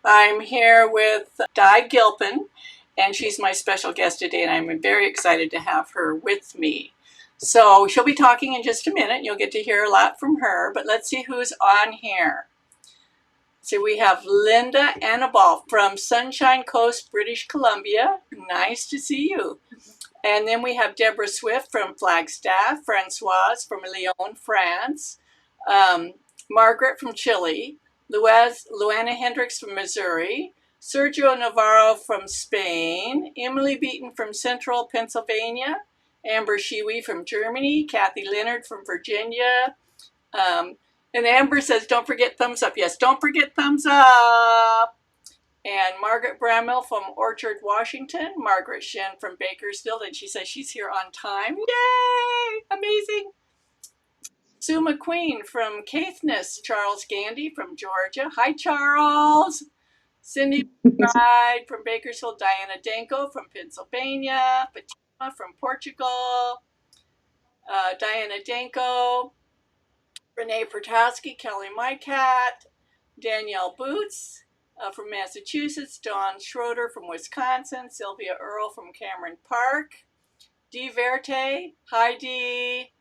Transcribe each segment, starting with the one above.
I'm here with Gilpin, and she's my special guest today, and I'm very excited to have her with me. So she'll be talking in just a minute. You'll get to hear a lot from her, but let's see who's on here. So we have Linda Annabal from Sunshine Coast, British Columbia. Nice to see you. And then we have Deborah Swift from Flagstaff, Francoise from Lyon, France, Margaret from Chile, Luana Hendricks from Missouri, Sergio Navarro from Spain, Emily Beaton from Central Pennsylvania, Amber Shiwi from Germany, Kathy Leonard from Virginia. And Amber says, don't forget thumbs up. Yes, don't forget thumbs up. And Margaret Bramwell from Orchard, Washington. Margaret Shen from Bakersfield. And she says she's here on time. Yay! Amazing. Sue McQueen from Caithness. Charles Gandy from Georgia. Hi, Charles. Cindy Bride from Bakersfield. Diana Danko from Pennsylvania. Fatima from Portugal. Diana Danko. Renee Pertowski, Kelly Mycat. Danielle Boots. From Massachusetts, Dawn Schroeder from Wisconsin, Sylvia Earle from Cameron Park, Dee Verte, hi Dee,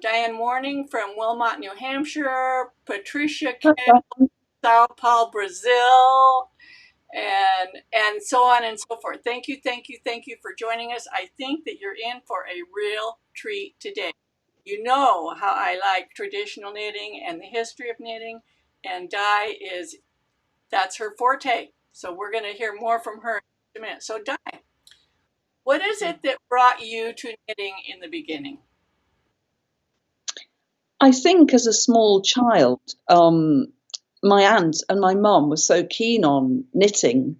Diane Morning from Wilmot, New Hampshire, Patricia Kim, Sao Paulo, Brazil, and so on and so forth. Thank you for joining us. I think that you're in for a real treat today. You know how I like traditional knitting and the history of knitting, and that's her forte. So we're going to hear more from her in a minute. So Di, what is it that brought you to knitting in the beginning? I think as a small child, my aunt and my mum were so keen on knitting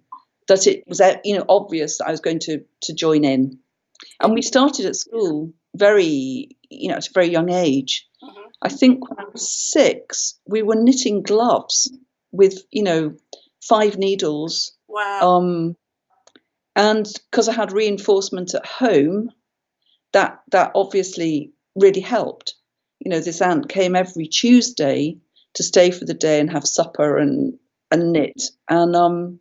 that it was obvious that I was going to join in. And we started at school at a very young age. Mm-hmm. I think when I was 6, we were knitting gloves with 5 needles. Wow. And because I had reinforcement at home, that obviously really helped. This aunt came every Tuesday to stay for the day and have supper and knit. And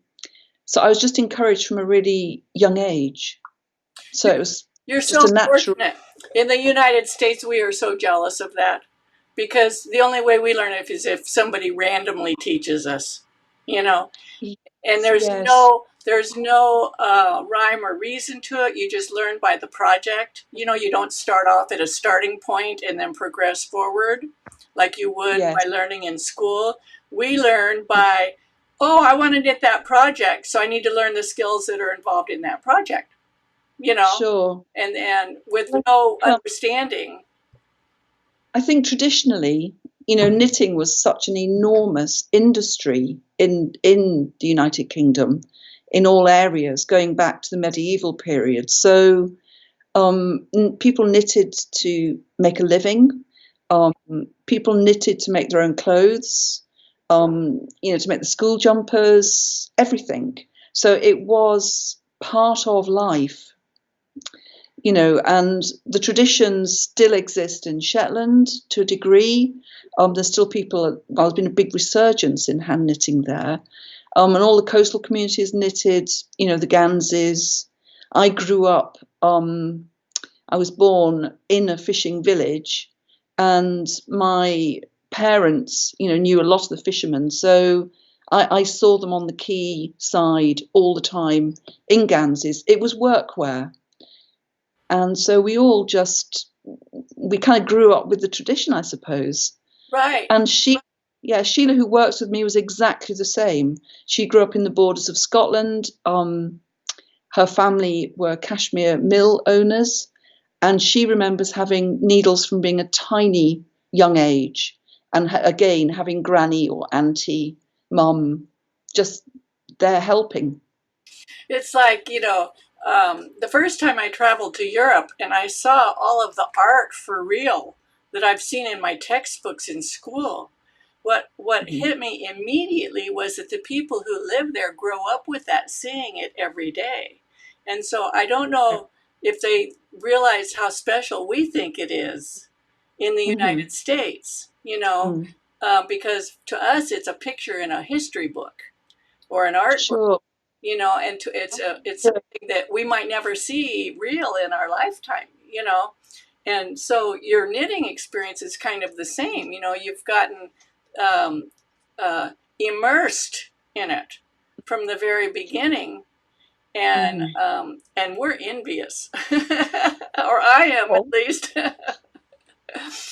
so I was just encouraged from a really young age. So it was You're so fortunate. In the United States, we are so jealous of that, because the only way we learn it is if somebody randomly teaches us, and there's no rhyme or reason to it. You just learn by the project. You don't start off at a starting point and then progress forward like you would by learning in school. We learn by, I want to knit that project, so I need to learn the skills that are involved in that project. Sure. And with no understanding. I think traditionally, knitting was such an enormous industry in the United Kingdom, in all areas, going back to the medieval period. So people knitted to make a living. People knitted to make their own clothes, to make the school jumpers, everything. So it was part of life. And the traditions still exist in Shetland to a degree. There's still there's been a big resurgence in hand knitting there. And all the coastal communities knitted, the Ganseys. I grew up, I was born in a fishing village, and my parents, knew a lot of the fishermen. So I saw them on the quay side all the time in Ganseys. It was workwear. And so we kind of grew up with the tradition, I suppose. Right. And Sheila, who works with me, was exactly the same. She grew up in the borders of Scotland. Her family were cashmere mill owners, and she remembers having needles from being a tiny young age, and again having granny or auntie, mum, just there helping. It's like, the first time I traveled to Europe and I saw all of the art for real that I've seen in my textbooks in school, what hit me immediately was that the people who live there grow up with that, seeing it every day. And so I don't know if they realize how special we think it is in the United States, because to us it's a picture in a history book. or an art book, Sure. you know, and it's something that we might never see real in our lifetime, you know. And so your knitting experience is kind of the same. You know, you've gotten um, immersed in it from the very beginning, and we're envious, or I am at Well, least.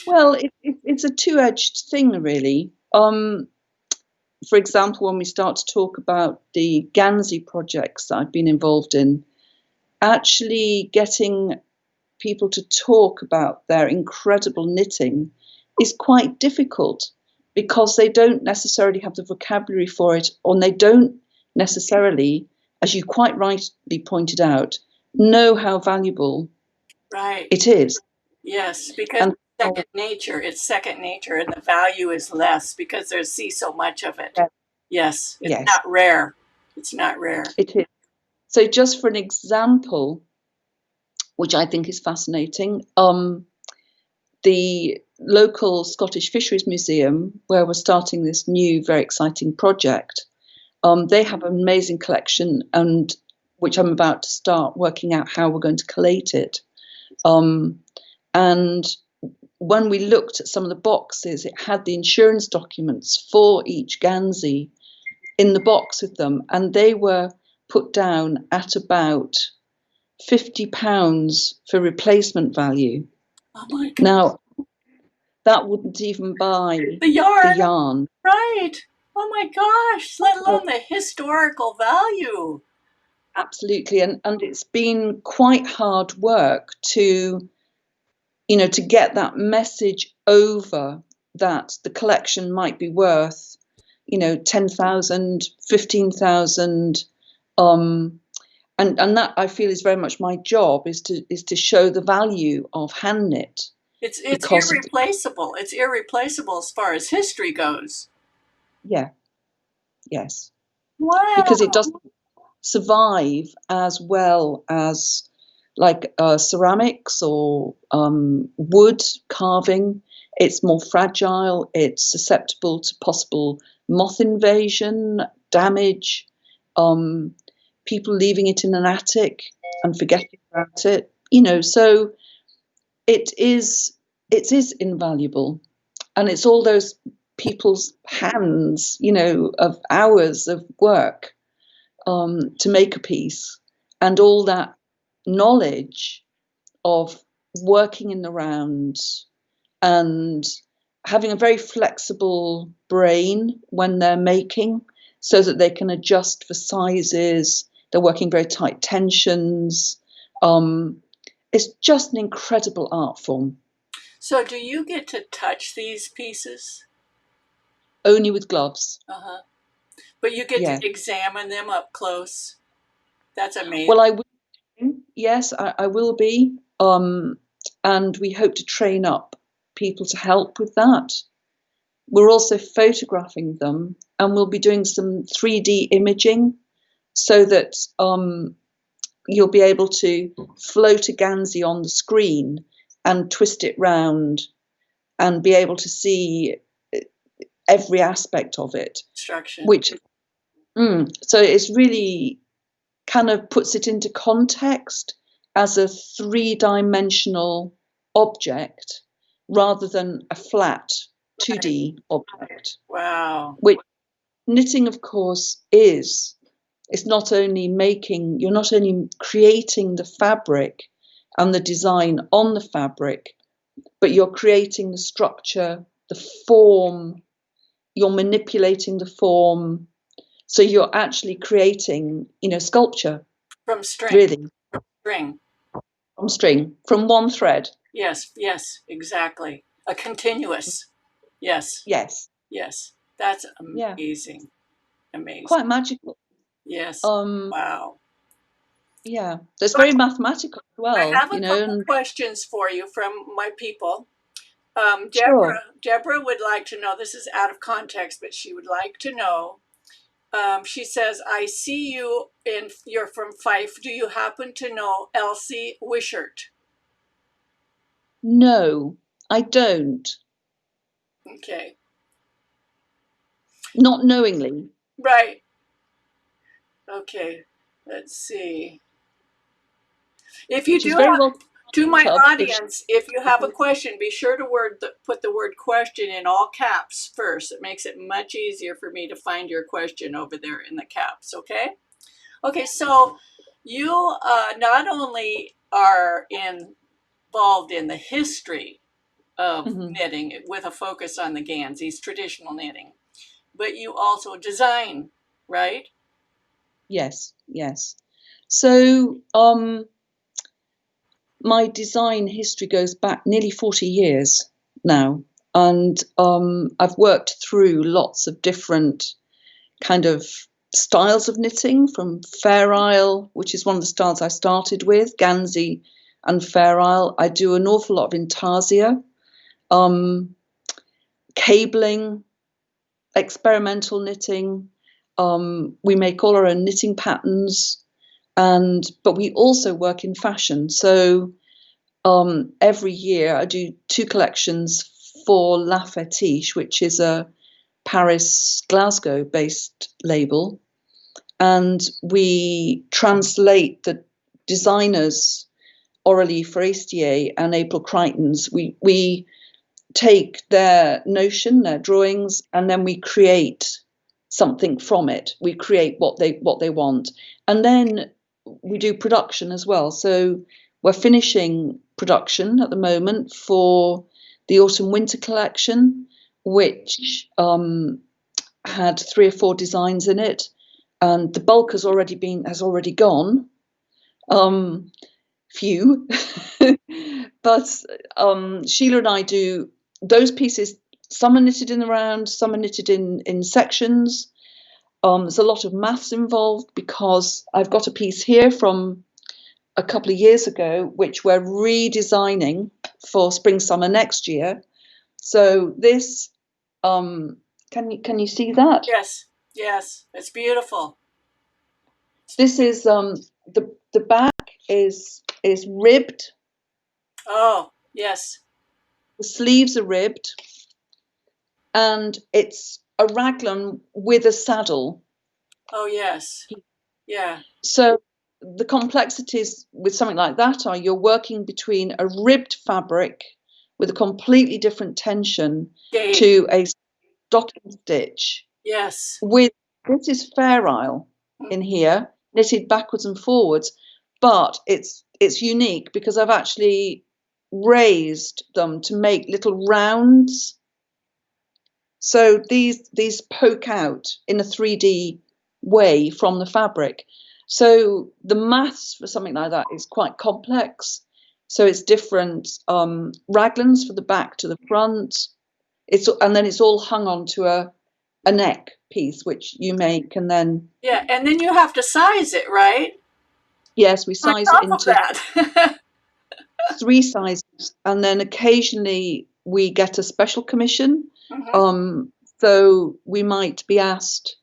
well, it's a two-edged thing, really. For example, when we start to talk about the Gansey projects that I've been involved in, actually getting people to talk about their incredible knitting is quite difficult because they don't necessarily have the vocabulary for it, or they don't necessarily, as you quite rightly pointed out, know how valuable Right. it is. Yes, because And second nature. It's second nature, and the value is less because there's see so much of it. Yes, it's yes, not rare. It's not rare. it is. So, just for an example, which I think is fascinating, the local Scottish Fisheries Museum, where we're starting this new, very exciting project, they have an amazing collection, and which I'm about to start working out how we're going to collate it. And when we looked at some of the boxes, it had the insurance documents for each Gansey in the box with them, and they were put down at about £50 for replacement value. Oh my God. Now, that wouldn't even buy The the yarn. yarn. Right. Oh my gosh. Let So, alone the historical value. absolutely, and it's been quite hard work to, to get that message over that the collection might be worth, 10,000, 15,000, and that I feel is very much my job, is to show the value of hand knit It's because of irreplaceable. It's irreplaceable as far as history goes. yeah, yes, because it Wow. doesn't survive as well as like ceramics or wood carving. It's more fragile. It's susceptible to possible moth invasion, damage, people leaving it in an attic and forgetting about it. So it is invaluable, and it's all those people's hands, of hours of work to make a piece, and all that knowledge of working in the rounds and having a very flexible brain when they're making, so that they can adjust for sizes. They're working very tight tensions. It's just an incredible art form. So do you get to touch these pieces? Only with gloves. Uh-huh. But you get to Yeah. examine them up close. That's amazing. Well, I will. Yes, I will be. And we hope to train up people to help with that. We're also photographing them, and we'll be doing some 3D imaging so that you'll be able to float a Gansey on the screen and twist it round and be able to see every aspect of it. Instruction. Which, so it's really kind of puts it into context as a three-dimensional object rather than a flat 2D object. Wow. Which knitting, of course, is. It's not only you're not only creating the fabric and the design on the fabric, but you're creating the structure, the form, you're manipulating the form. So you're actually creating, sculpture, From string. really, String. from string, from one thread. Yes, yes, exactly. A continuous. Yes, Yes. yes. That's Yeah. amazing. Amazing. Quite magical. Yes. Um, Wow. yeah. It's So very mathematical as I well, have a couple and questions for you from my people. sure. Deborah would like to know, this is out of context, but she would like to know. She says, I see you're from Fife. Do you happen to know Elsie Wishart? No, I don't. Okay. Not knowingly. Right. Okay, let's see. If you She's do very have, welcome to to the my club if she, audience, if you have a question, be sure to put the word question in all caps first. It makes it much easier for me to find your question over there in the caps, okay? Okay, so you not only are involved in the history of Mhm. knitting with a focus on the Ganseys, traditional knitting, but you also design, right? Yes, yes. So my design history goes back nearly 40 years now, and I've worked through lots of different kind of styles of knitting, from Fair Isle, which is one of the styles I started with, Gansey and Fair Isle. I do an awful lot of intarsia, um, cabling, experimental knitting. We make all our own knitting patterns, but we also work in fashion. So every year I do 2 collections for La Fetiche, which is a Paris, Glasgow based label. And we translate the designers Aurélie Forestier and April Crichton's. We take their notion, their drawings, and then we create something from it. We create what they want, and then we do production as well. So we're finishing production at the moment for the autumn winter collection, which had 3 or 4 designs in it, and the bulk has already gone. Few, but Sheila and I do those pieces. Some are knitted in the round, some are knitted in sections. There's a lot of maths involved because I've got a piece here from a couple of years ago, which we're redesigning for spring summer next year. So this, can you see that? Yes, yes, it's beautiful. This is the back is ribbed. Oh, yes. The sleeves are ribbed, and it's a raglan with a saddle. Oh, yes. Yeah. So the complexities with something like that are you're working between a ribbed fabric with a completely different tension Gabe. to a stocking stitch Yes. with, this is Fair Isle in here, knitted backwards and forwards, but it's unique because I've actually raised them to make little rounds. So these poke out in a 3D way from the fabric. So the maths for something like that is quite complex. So it's different raglans for the back to the front. And then it's all hung onto a neck piece, which you make, and then Yeah, and then you have to size it, right? yes, we On size it top of into that. 3 sizes, and then occasionally we get a special commission. So we might be asked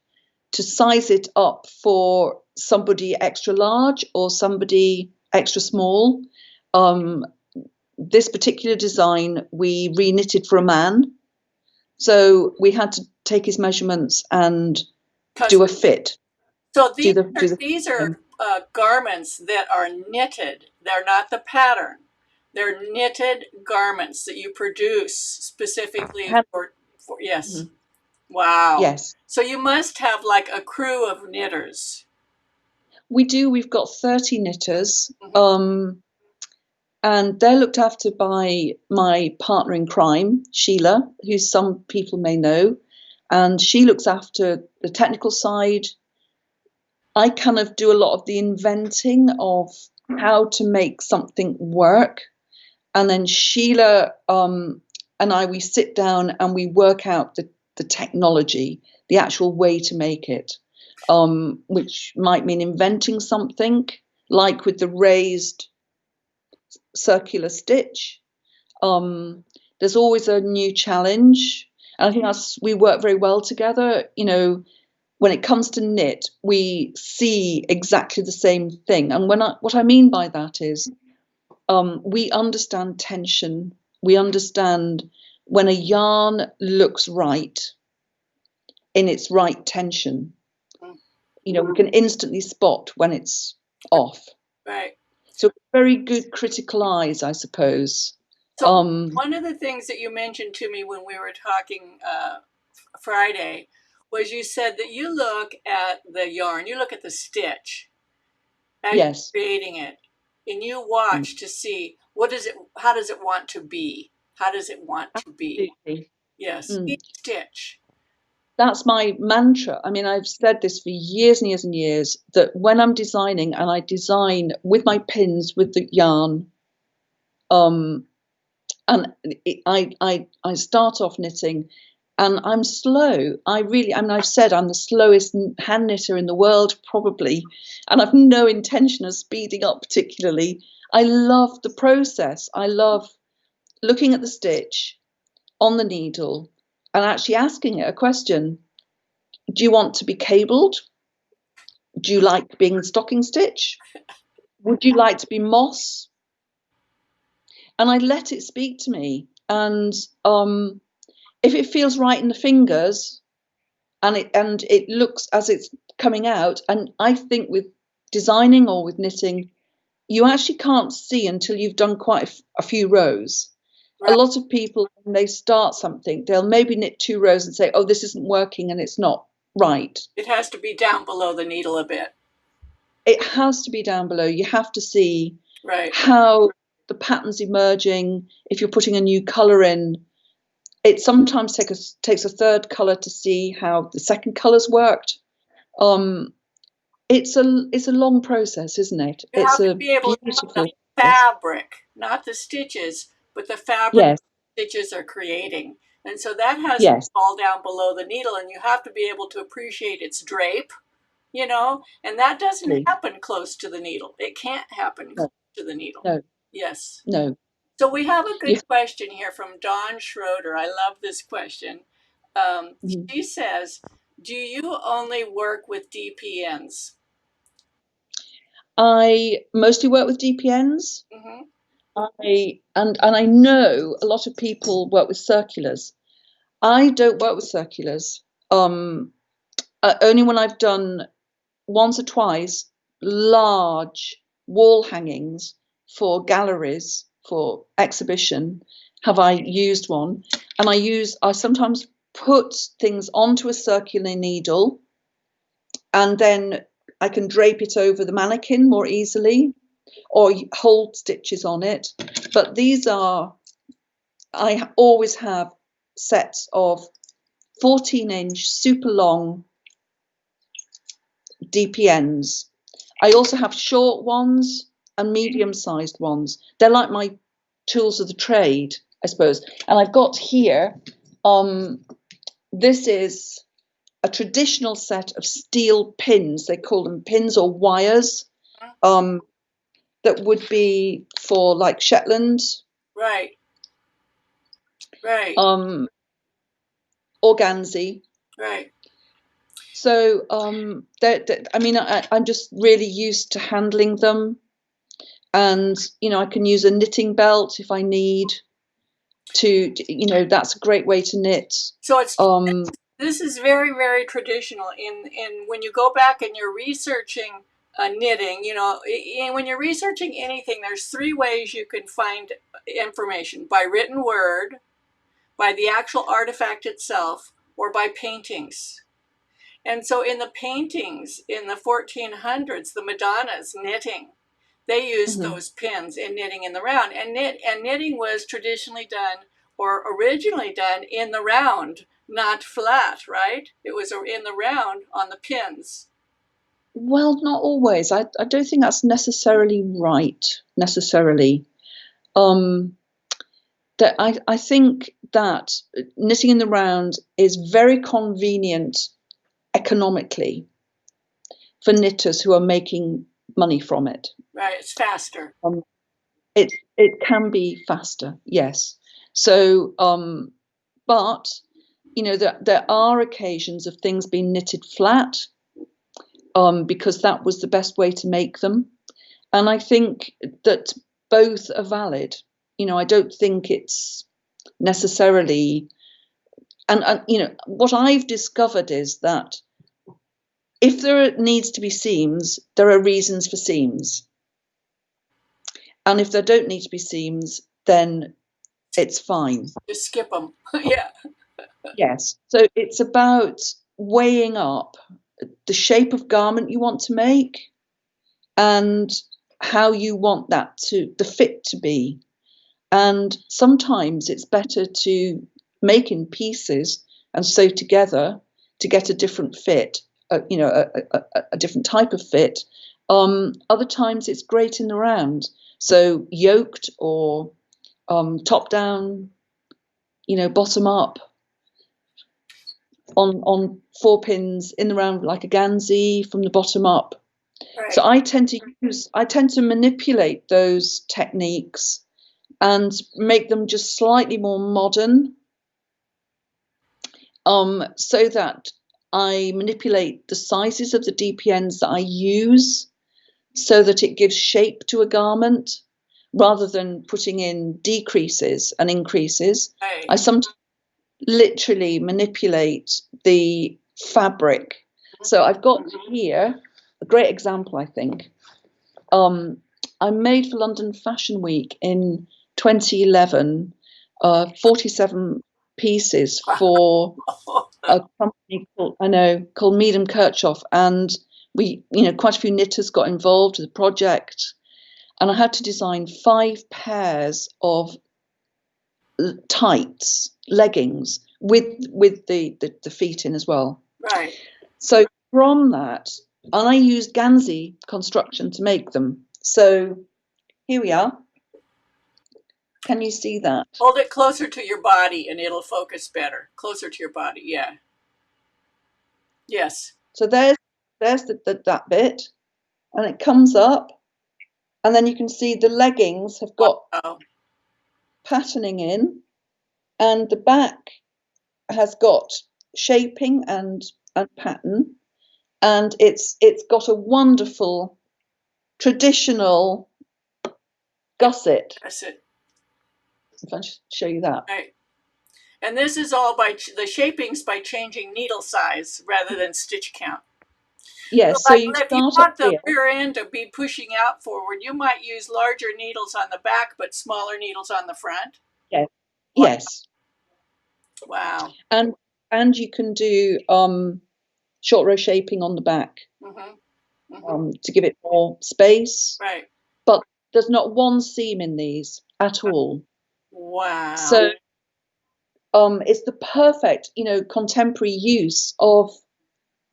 to size it up for somebody extra large or somebody extra small. This particular design we re-knitted for a man, so we had to take his measurements and do a fit. So Do these the are garments that are knitted. They're not the pattern. They're knitted garments that you produce specifically for yes. Mhm. Wow. Yes, So you must have like a crew of knitters. we do. We've got 30 knitters. Mm-hmm. And they're looked after by my partner in crime, Sheila, who some people may know. And she looks after the technical side. I kind of do a lot of the inventing of how to make something work. And then Sheila and we sit down and we work out the technology, the actual way to make it, which might mean inventing something, like with the raised circular stitch. There's always a new challenge, and I think we work very well together. When it comes to knit, we see exactly the same thing, and what I mean by that is we understand tension. We understand when a yarn looks right in its right tension. we can instantly spot when it's off. Right. So very good critical eyes, I suppose. So one of the things that you mentioned to me when we were talking Friday was you said that you look at the yarn, you look at the stitch as yes. you're creating it, and you watch to see how does it want to be? How does it want to be? Absolutely. Yes, each stitch. That's my mantra. I mean, I've said this for years and years and years, that when I'm designing, and I design with my pins, with the yarn, and I start off knitting, and I'm slow. I've said I'm the slowest hand knitter in the world, probably, and I've no intention of speeding up particularly. I love the process. I love looking at the stitch on the needle and actually asking it a question. Do you want to be cabled? Do you like being stocking stitch? Would you like to be moss? And I let it speak to me. And if it feels right in the fingers, and it looks as it's coming out, and I think with designing or with knitting, you actually can't see until you've done quite a few rows. Right. A lot of people, when they start something, they'll maybe knit 2 rows and say, oh, this isn't working, and it's not right. It has to be down below the needle a bit. It has to be down below. You have to see right. how the pattern's emerging. If you're putting a new colour in, it sometimes takes a third colour to see how the second colour's worked. It's a long process, isn't it? You it's have a to be able beautiful to see the fabric, not the stitches, but the fabric yes. stitches are creating. And so that has yes. to fall down below the needle, and you have to be able to appreciate its drape, and that doesn't happen close to the needle. It can't happen close to the needle. No. Yes. No. So we have a good question here from Dawn Schroeder. I love this question. She says, do you only work with DPNs? I mostly work with DPNs. I know a lot of people work with circulars. I don't work with circulars. Only when I've done once or twice large wall hangings for galleries, for exhibition, have I used one. And I sometimes put things onto a circular needle, and then I can drape it over the mannequin more easily, or hold stitches on it. But I always have sets of 14-inch super long DPNs. I also have short ones and medium-sized ones. They're like my tools of the trade, I suppose. And I've got here, this is a traditional set of steel pins. They call them pins or wires. That would be for like Shetland. Right. Or Gansey. Right. So, I'm just really used to handling them. And, I can use a knitting belt if I need to, that's a great way to knit. So this is very, very traditional. In when you go back and you're researching knitting, when you're researching anything, there's 3 ways you can find information: by written word, by the actual artifact itself, or by paintings. And so in the paintings in the 1400s, the Madonnas knitting, they used those pins in knitting in the round. And knitting was traditionally done, or originally done, in the round, not flat, right? It was in the round on the pins. Well, not always. I don't think that's necessarily right, necessarily. That I think that knitting in the round is very convenient economically for knitters who are making money from it. Right, it's faster. It can be faster, yes. So, but there are occasions of things being knitted flat, because that was the best way to make them, and I think that both are valid. I don't think it's necessarily, and what I've discovered is that if there needs to be seams, there are reasons for seams. And if there don't need to be seams, then it's fine. Just skip them. Yeah. Yes. So it's about weighing up the shape of garment you want to make and how you want that the fit to be. And sometimes it's better to make in pieces and sew together to get a different fit, a different type of fit. Other times it's great in the round. So yoked or top down, bottom up on 4 pins in the round like a Gansey from the bottom up. Right. So I tend to manipulate those techniques and make them just slightly more modern, so that I manipulate the sizes of the Dpns that I use so that it gives shape to a garment rather than putting in decreases and increases. Right. I sometimes literally manipulate the fabric. So I've got here a great example, I think. I made for London Fashion Week in 2011 47 pieces for a company called Mead & Kirchhoff, and we, quite a few knitters got involved with the project, and I had to design 5 pairs of tights, leggings with the feet in as well. Right. So from that, and I used Gansey construction to make them. So here we are. Can you see that? Hold it closer to your body and it'll focus better. Closer to your body, yeah. Yes. So there's that bit, and it comes up, and then you can see the leggings have got patterning in, and the back has got shaping and pattern, and it's got a wonderful traditional gusset. Gusset. If I show you that. Right. And this is all by the shapings by changing needle size rather than stitch count. Yes, so so if you want the rear end to be pushing out forward, you might use larger needles on the back but smaller needles on the front. Yes. Wow. Yes. Wow. And you can do short row shaping on the back, to give it more space. Right. But there's not one seam in these at all. Wow. So it's the perfect, contemporary use of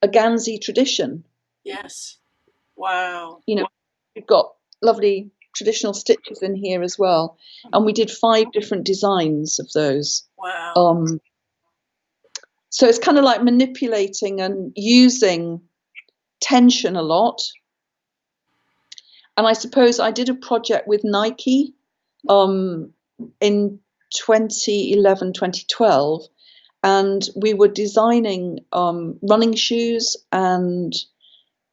a Gansey tradition. Yes. Wow. We've got lovely traditional stitches in here as well, and we did 5 different designs of those. Wow. So it's kind of like manipulating and using tension a lot. And I suppose I did a project with Nike in 2011, 2012, and we were designing running shoes and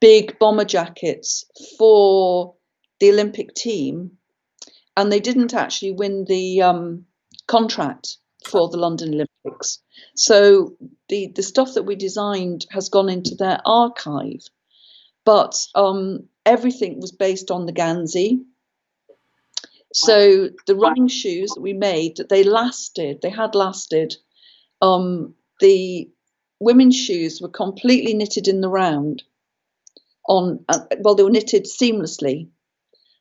big bomber jackets for the Olympic team, and they didn't actually win the contract for the London Olympics. So the stuff that we designed has gone into their archive, but everything was based on the Gansey. So the running shoes that we made, they had lasted. The women's shoes were completely knitted in the round they were knitted seamlessly.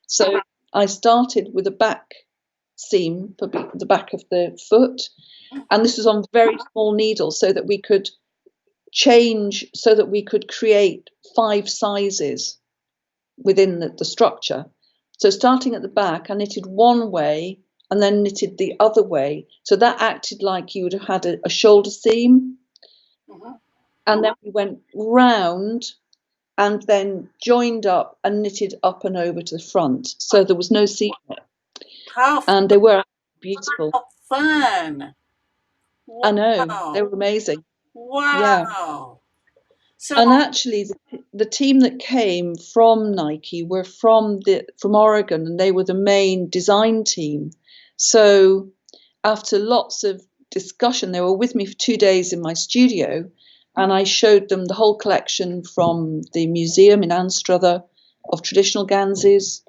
So I started with a back seam for the back of the foot, and this was on very small needles so that we could create 5 sizes within the structure. So starting at the back, I knitted one way and then knitted the other way. So that acted like you would have had a shoulder seam. And then we went round and then joined up and knitted up and over to the front. So there was no seam. And they were beautiful. How fun. Wow. I know. They were amazing. Wow. Yeah. And actually, the team that came from Nike were from Oregon, and they were the main design team. So after lots of discussion, they were with me for 2 days in my studio, and I showed them the whole collection from the museum in Anstruther of traditional Ganseys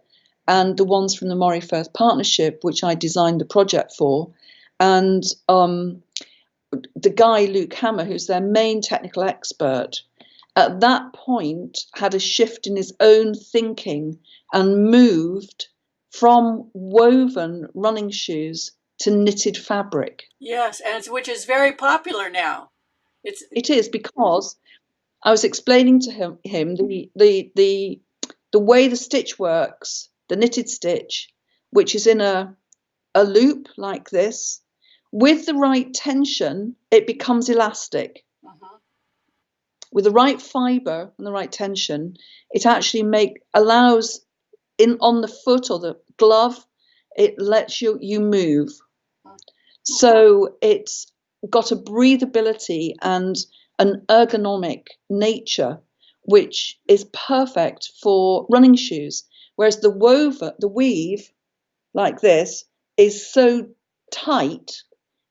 and the ones from the Moray Firth Partnership, which I designed the project for. And the guy, Luke Hammer, who's their main technical expert, at that point had a shift in his own thinking and moved from woven running shoes to knitted fabric. Yes, and which is very popular now. It is, because I was explaining to him the way the stitch works, the knitted stitch, which is in a loop like this. With the right tension, it becomes elastic. With the right fibre and the right tension, it actually allows on the foot or the glove, it lets you move. So it's got a breathability and an ergonomic nature which is perfect for running shoes. Whereas the weave like this is so tight,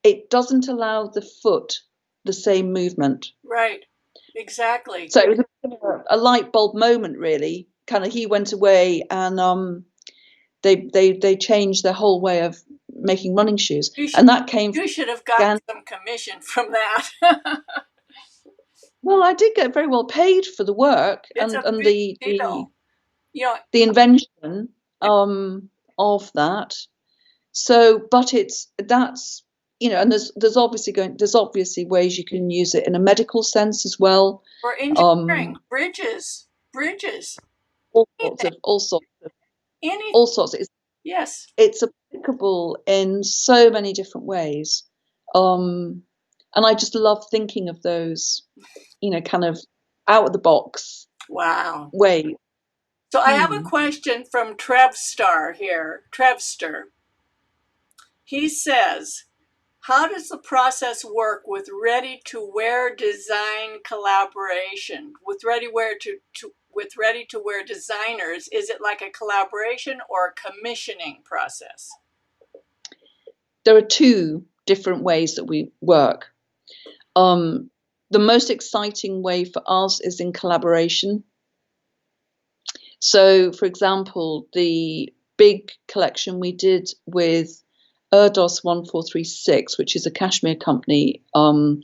it doesn't allow the foot the same movement. Right, exactly. So it was a light bulb moment, really. Kind of, he went away and they changed their whole way of making running shoes, and that came. You should have gotten some commission from that. Well, I did get very well paid for the work It's and big deal. the invention of that. So, but that's and there's obviously ways you can use it in a medical sense as well. For engineering, bridges, all sorts of anything. all sorts. Yes, it's applicable in so many different ways, and I just love thinking of those, kind of out of the box. Wow. Way. So I have a question from Trevstar here. Trevster. He says, how does the process work with ready-to-wear design collaboration? With ready-to-wear designers, is it like a collaboration or a commissioning process? There are two different ways that we work. The most exciting way for us is in collaboration. So, for example, the big collection we did with Erdos 1436, which is a cashmere company, and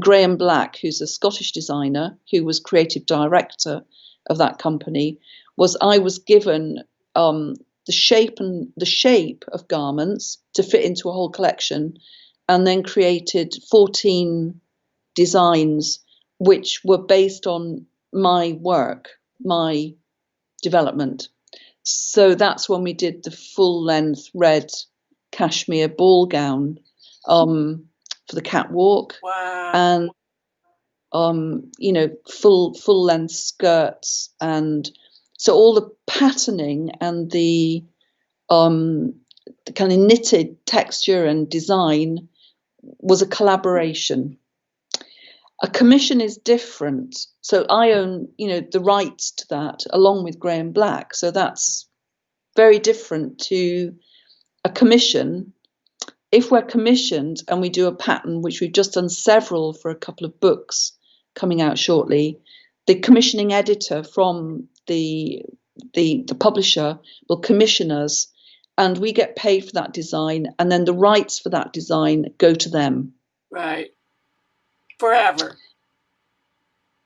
Graham Black, who's a Scottish designer who was creative director of that company, I was given the shape of garments to fit into a whole collection, and then created 14 designs which were based on my work, my development. So that's when we did the full length red cashmere ball gown for the catwalk. Wow. And full length skirts, and so all the patterning and the kind of knitted texture and design was a collaboration. A commission is different. So I own, the rights to that along with Graham Black. So that's very different to a commission. If we're commissioned and we do a pattern, which we've just done several for a couple of books coming out shortly, the commissioning editor from the publisher will commission us, and we get paid for that design, and then the rights for that design go to them. Right. Forever.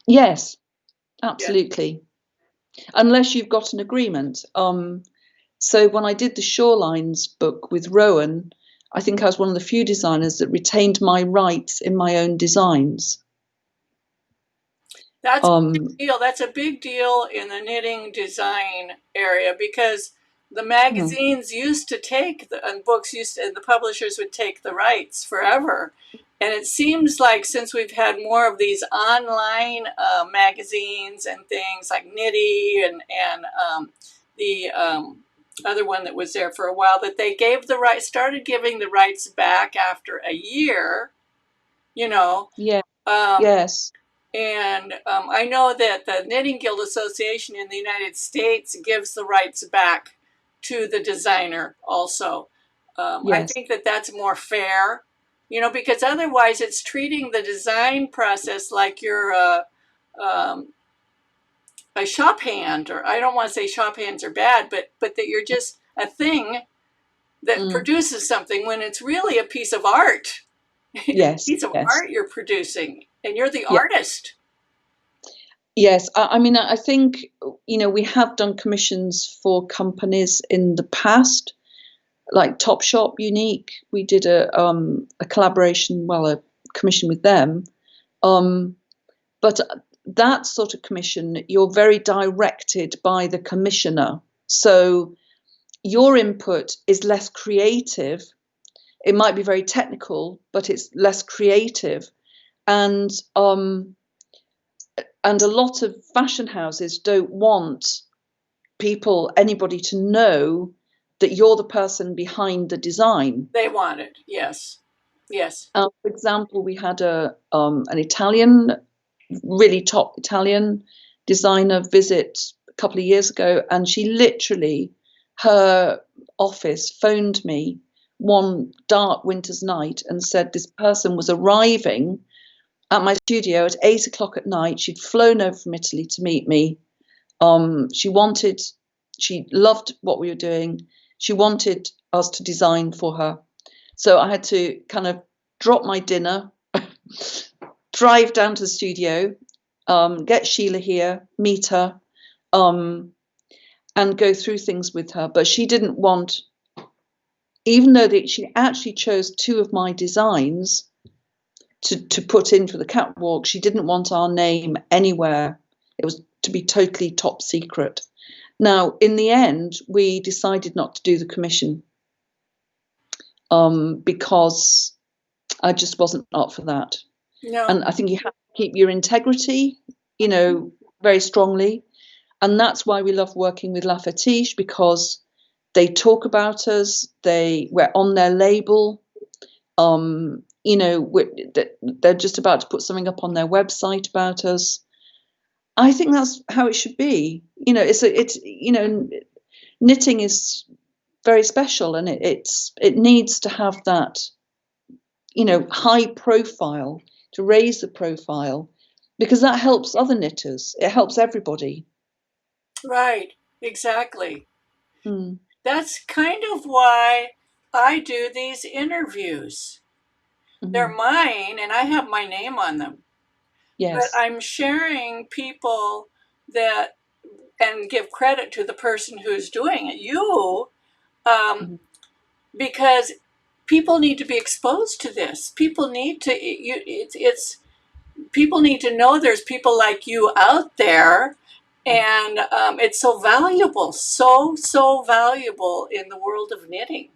Yes, absolutely. Yeah. Unless you've got an agreement. So when I did the Shorelines book with Rowan, I think I was one of the few designers that retained my rights in my own designs. That's a big deal. That's a big deal in the knitting design area, because the magazines used to take and the publishers would take the rights forever. And it seems like since we've had more of these online magazines and things like Knitty and the other one that was there for a while, that they started giving the rights back after a year, Yeah. Yes. And I know that the Knitting Guild Association in the United States gives the rights back to the designer also. Yes. I think that that's more fair, because otherwise it's treating the design process like you're a shop hand, or I don't want to say shop hands are bad, but that you're just a thing that produces something when it's really a piece of art. Yes. Piece of Yes. art you're producing, and you're the Yeah. artist. Yes. I mean, I think, we have done commissions for companies in the past, like Topshop Unique. We did a collaboration, a commission with them. But that sort of commission, you're very directed by the commissioner. So your input is less creative. It might be very technical, but it's less creative. And a lot of fashion houses don't want anybody to know that you're the person behind the design. They want it, yes. Yes. For example, we had an Italian, really top Italian designer visit a couple of years ago, and she literally, her office phoned me one dark winter's night and said this person was arriving at my studio at 8 o'clock at night. She'd flown over from Italy to meet me. She loved what we were doing. She wanted us to design for her. So I had to kind of drop my dinner, drive down to the studio, get Sheila here, meet her, and go through things with her. But she didn't want, even though she actually chose two of my designs to put in for the catwalk, she didn't want our name anywhere. It was to be totally top secret. Now, in the end, we decided not to do the commission because I just wasn't up for that. No. And I think you have to keep your integrity, very strongly. And that's why we love working with La Fetiche, because they talk about us. We're on their label. They're just about to put something up on their website about us. I think that's how it should be. Knitting is very special, and it needs to have that, high profile, to raise the profile, because that helps other knitters. It helps everybody. Right, exactly. That's kind of why I do these interviews. They're mine, and I have my name on them. Yes. But I'm sharing people and give credit to the person who's doing it, because people need to be exposed to this. People need to, people need to know there's people like you out there, and it's so valuable, so valuable in the world of knitting.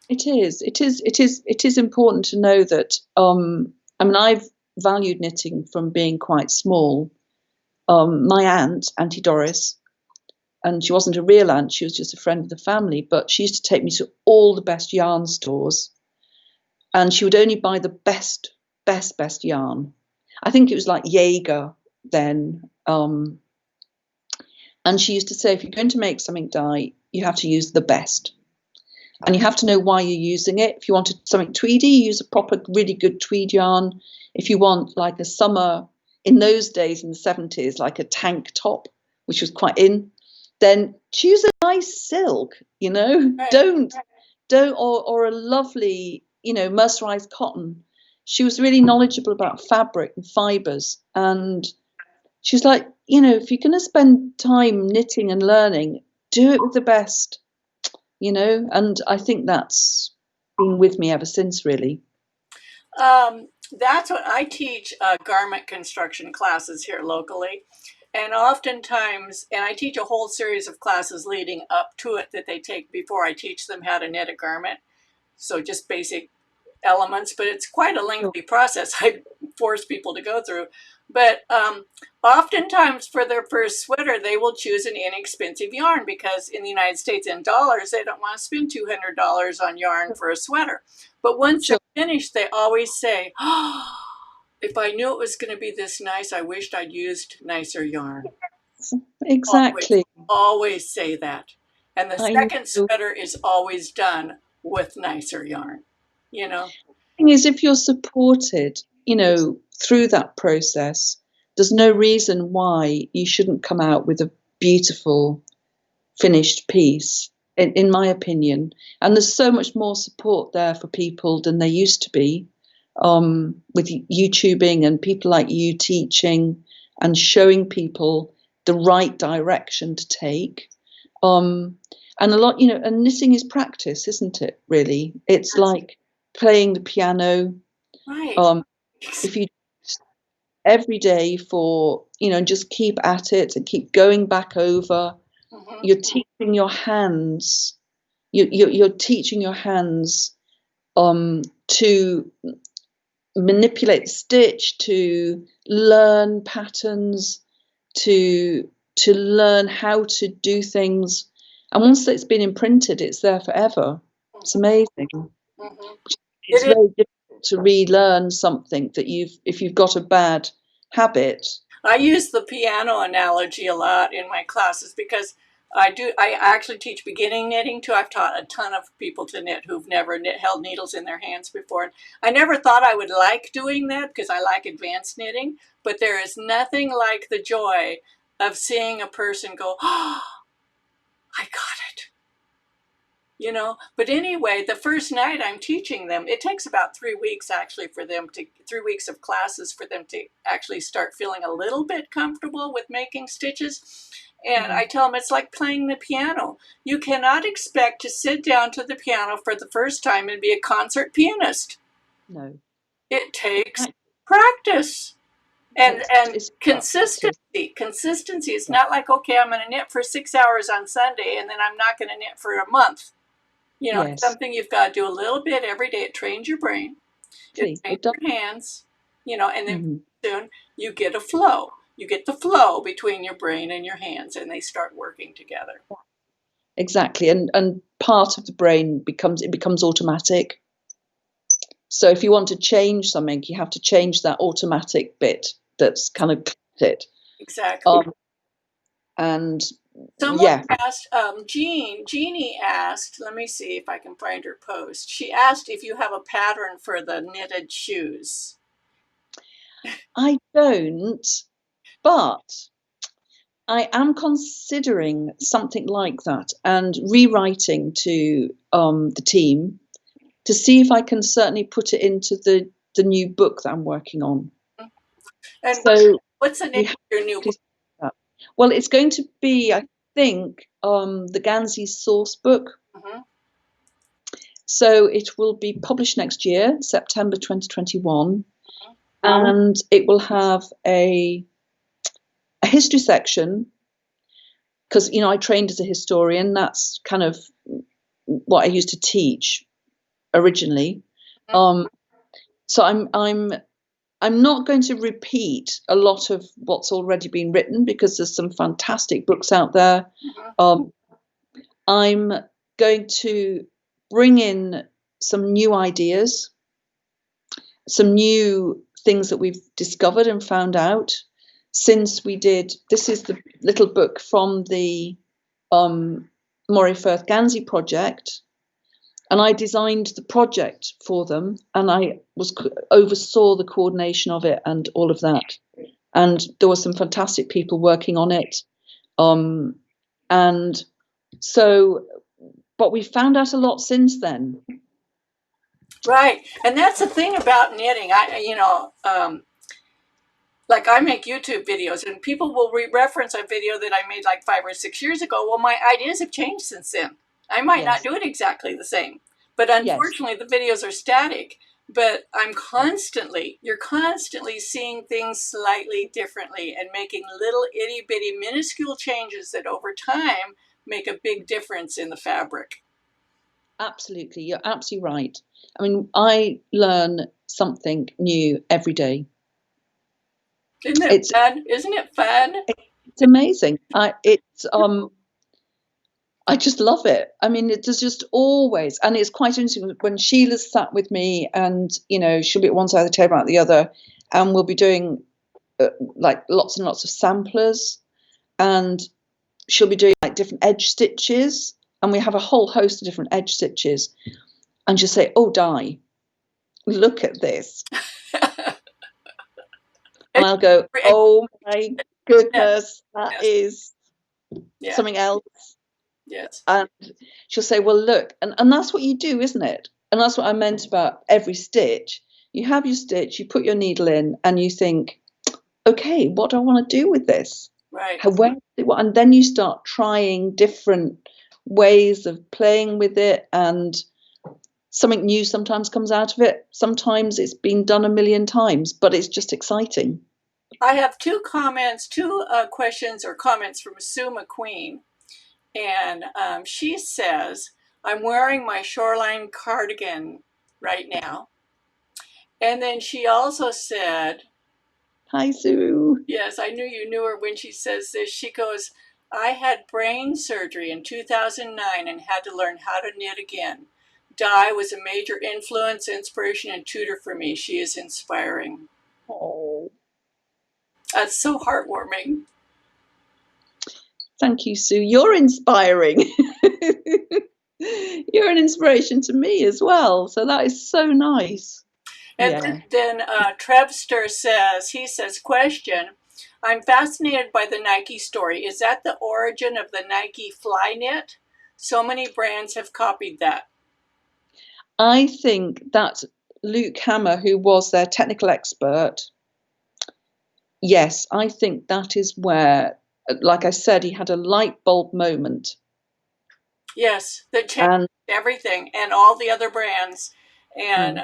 It is important to know that. I've valued knitting from being quite small. My aunt, Auntie Doris, and she wasn't a real aunt, she was just a friend of the family, but she used to take me to all the best yarn stores, and she would only buy the best yarn. I think it was like Jaeger then. And she used to say, if you're going to make something dye, you have to use the best. And you have to know why you're using it. If you wanted something tweedy, use a proper, really good tweed yarn. If you want like a summer, in those days in the 70s, like a tank top, which was quite in, then choose a nice silk, Right. don't, or a lovely, mercerized cotton. She was really knowledgeable about fabric and fibers. And she was like, if you're going to spend time knitting and learning, do it with the best. And I think that's been with me ever since, really. That's what I teach garment construction classes here locally. And oftentimes, and I teach a whole series of classes leading up to it that they take before I teach them how to knit a garment. So just basic elements, but it's quite a lengthy process I force people to go through. But oftentimes for their first sweater, they will choose an inexpensive yarn, because in the United States, in dollars, they don't want to spend $200 on yarn for a sweater. But once they're finished, they always say, oh, if I knew it was going to be this nice, I wished I'd used nicer yarn. Exactly. Always say that. And the second sweater is always done with nicer yarn, thing is, if you're supported, through that process, there's no reason why you shouldn't come out with a beautiful finished piece, in my opinion. And there's so much more support there for people than there used to be, with YouTubing and people like you teaching and showing people the right direction to take. And a lot, and knitting is practice, isn't it, really? It's like playing the piano. Right. If you every day for, just keep at it and keep going back over, you're teaching your hands, you're teaching your hands to manipulate the stitch, to learn patterns, to learn how to do things. And once it's been imprinted, it's there forever. It's amazing. It's very difficult to relearn something that if you've got a bad habit. I use the piano analogy a lot in my classes because I actually teach beginning knitting too. I've taught a ton of people to knit who've never held needles in their hands before. I never thought I would like doing that because I like advanced knitting, but there is nothing like the joy of seeing a person go, oh, I got it. But anyway, the first night I'm teaching them, it takes about 3 weeks actually for them 3 weeks of classes for them to actually start feeling a little bit comfortable with making stitches. And I tell them it's like playing the piano. You cannot expect to sit down to the piano for the first time and be a concert pianist. No. It takes practice and consistency. Consistency is not like, okay, I'm going to knit for 6 hours on Sunday and then I'm not going to knit for a month. It's something you've got to do a little bit every day. It trains your brain. It trains your hands, and then soon you get a flow. You get the flow between your brain and your hands, and they start working together. Exactly. And part of the brain becomes automatic. So if you want to change something, you have to change that automatic bit that's kind of it. Exactly. And someone asked, Jeannie asked, let me see if I can find her post. She asked if you have a pattern for the knitted shoes. I don't, but I am considering something like that and rewriting to the team to see if I can certainly put it into the new book that I'm working on. And so what's the name of your new book? Well, it's going to be, I think, the Gansey source book. So it will be published next year, September 2021, and it will have a history section because I trained as a historian. That's kind of what I used to teach originally. So I'm not going to repeat a lot of what's already been written because there's some fantastic books out there. I'm going to bring in some new ideas, some new things that we've discovered and found out since we did. This is the little book from the Moray Firth Gansey project. And I designed the project for them, and I oversaw the coordination of it and all of that. And there were some fantastic people working on it. And so, but we found out a lot since then. Right, and that's the thing about knitting. Like I make YouTube videos, and people will reference a video that I made like 5 or 6 years ago. Well, my ideas have changed since then. I might not do it exactly the same. But unfortunately, the videos are static. But you're constantly seeing things slightly differently and making little itty bitty minuscule changes that over time make a big difference in the fabric. Absolutely. You're absolutely right. I mean, I learn something new every day. Isn't it fun? Isn't it fun? It's amazing. I just love it. I mean, there's just always, and it's quite interesting when Sheila's sat with me and, she'll be at one side of the table, at the other, and we'll be doing like lots and lots of samplers, and she'll be doing like different edge stitches, and we have a whole host of different edge stitches, and she'll say, oh, Di, look at this. And I'll go, oh my goodness, that is something else. Yes. And she'll say, well, look, and that's what you do, isn't it? And that's what I meant about every stitch. You have your stitch, you put your needle in, and you think, okay, what do I want to do with this? Right. And then you start trying different ways of playing with it, and something new sometimes comes out of it. Sometimes it's been done a million times, but it's just exciting. I have two questions or comments from Sue McQueen. And she says, I'm wearing my Shoreline cardigan right now. And then she also said, hi, Sue. Yes, I knew you knew her when she says this. She goes, I had brain surgery in 2009 and had to learn how to knit again. Di was a major influence, inspiration, and tutor for me. She is inspiring. Oh, that's so heartwarming. Thank you, Sue. You're inspiring. You're an inspiration to me as well. So that is so nice. And then Trevster says, question, I'm fascinated by the Nike story. Is that the origin of the Nike fly knit? So many brands have copied that. I think that Luke Hammer, who was their technical expert, yes, I think that is where, like I said, he had a light bulb moment. Yes, that changed everything and all the other brands. And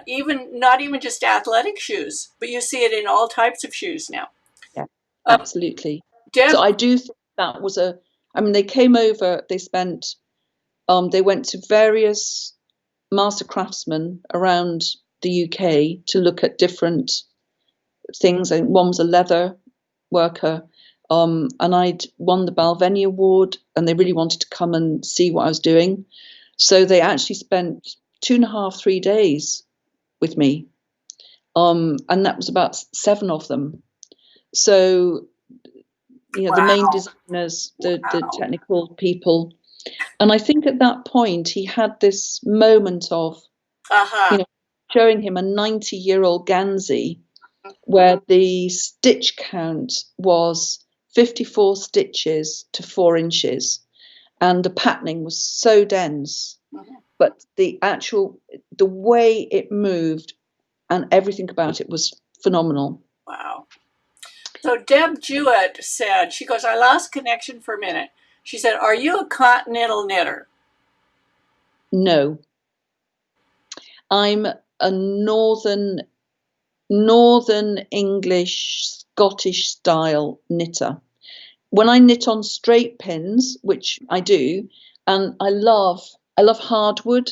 not even just athletic shoes, but you see it in all types of shoes now. Yeah, absolutely. So I do think that was they came over, they spent, they went to various master craftsmen around the UK to look at different things. And one was a leather worker, and I'd won the Balvenie Award, and they really wanted to come and see what I was doing. So they actually spent 2.5, 3 days with me, and that was about 7 of them. So, the main designers, the technical people. And I think at that point he had this moment of, showing him a 90-year-old Gansey, where the stitch count was 54 stitches to 4 inches, and the patterning was so dense, but the way it moved and everything about it was phenomenal. Wow. So Deb Jewett said, she goes, I lost connection for a minute. She said, are you a continental knitter? No. I'm a northern English, Scottish style knitter. When I knit on straight pins, which I do, and I love hardwood.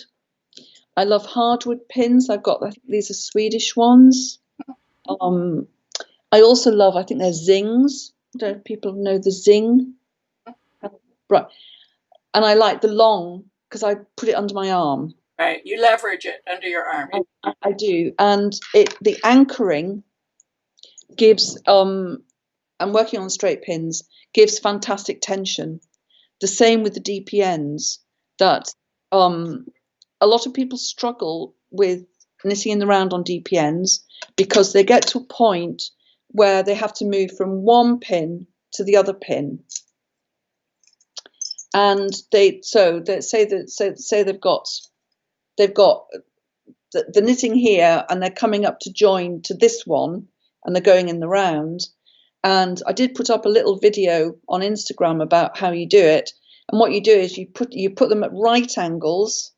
I love hardwood pins. I've got, I think these are Swedish ones. I also love, I think they're zings. I don't know if people know the zing. Right. And I like the long because I put it under my arm. Right. You leverage it under your arm. I do. And the anchoring gives, I'm working on straight pins, gives fantastic tension. The same with the Dpns, that a lot of people struggle with knitting in the round on Dpns because they get to a point where they have to move from one pin to the other pin, and they say they've got the knitting here, and they're coming up to join to this one, and they're going in the round. And I did put up a little video on Instagram about how you do it. And what you do is you put them at right angles,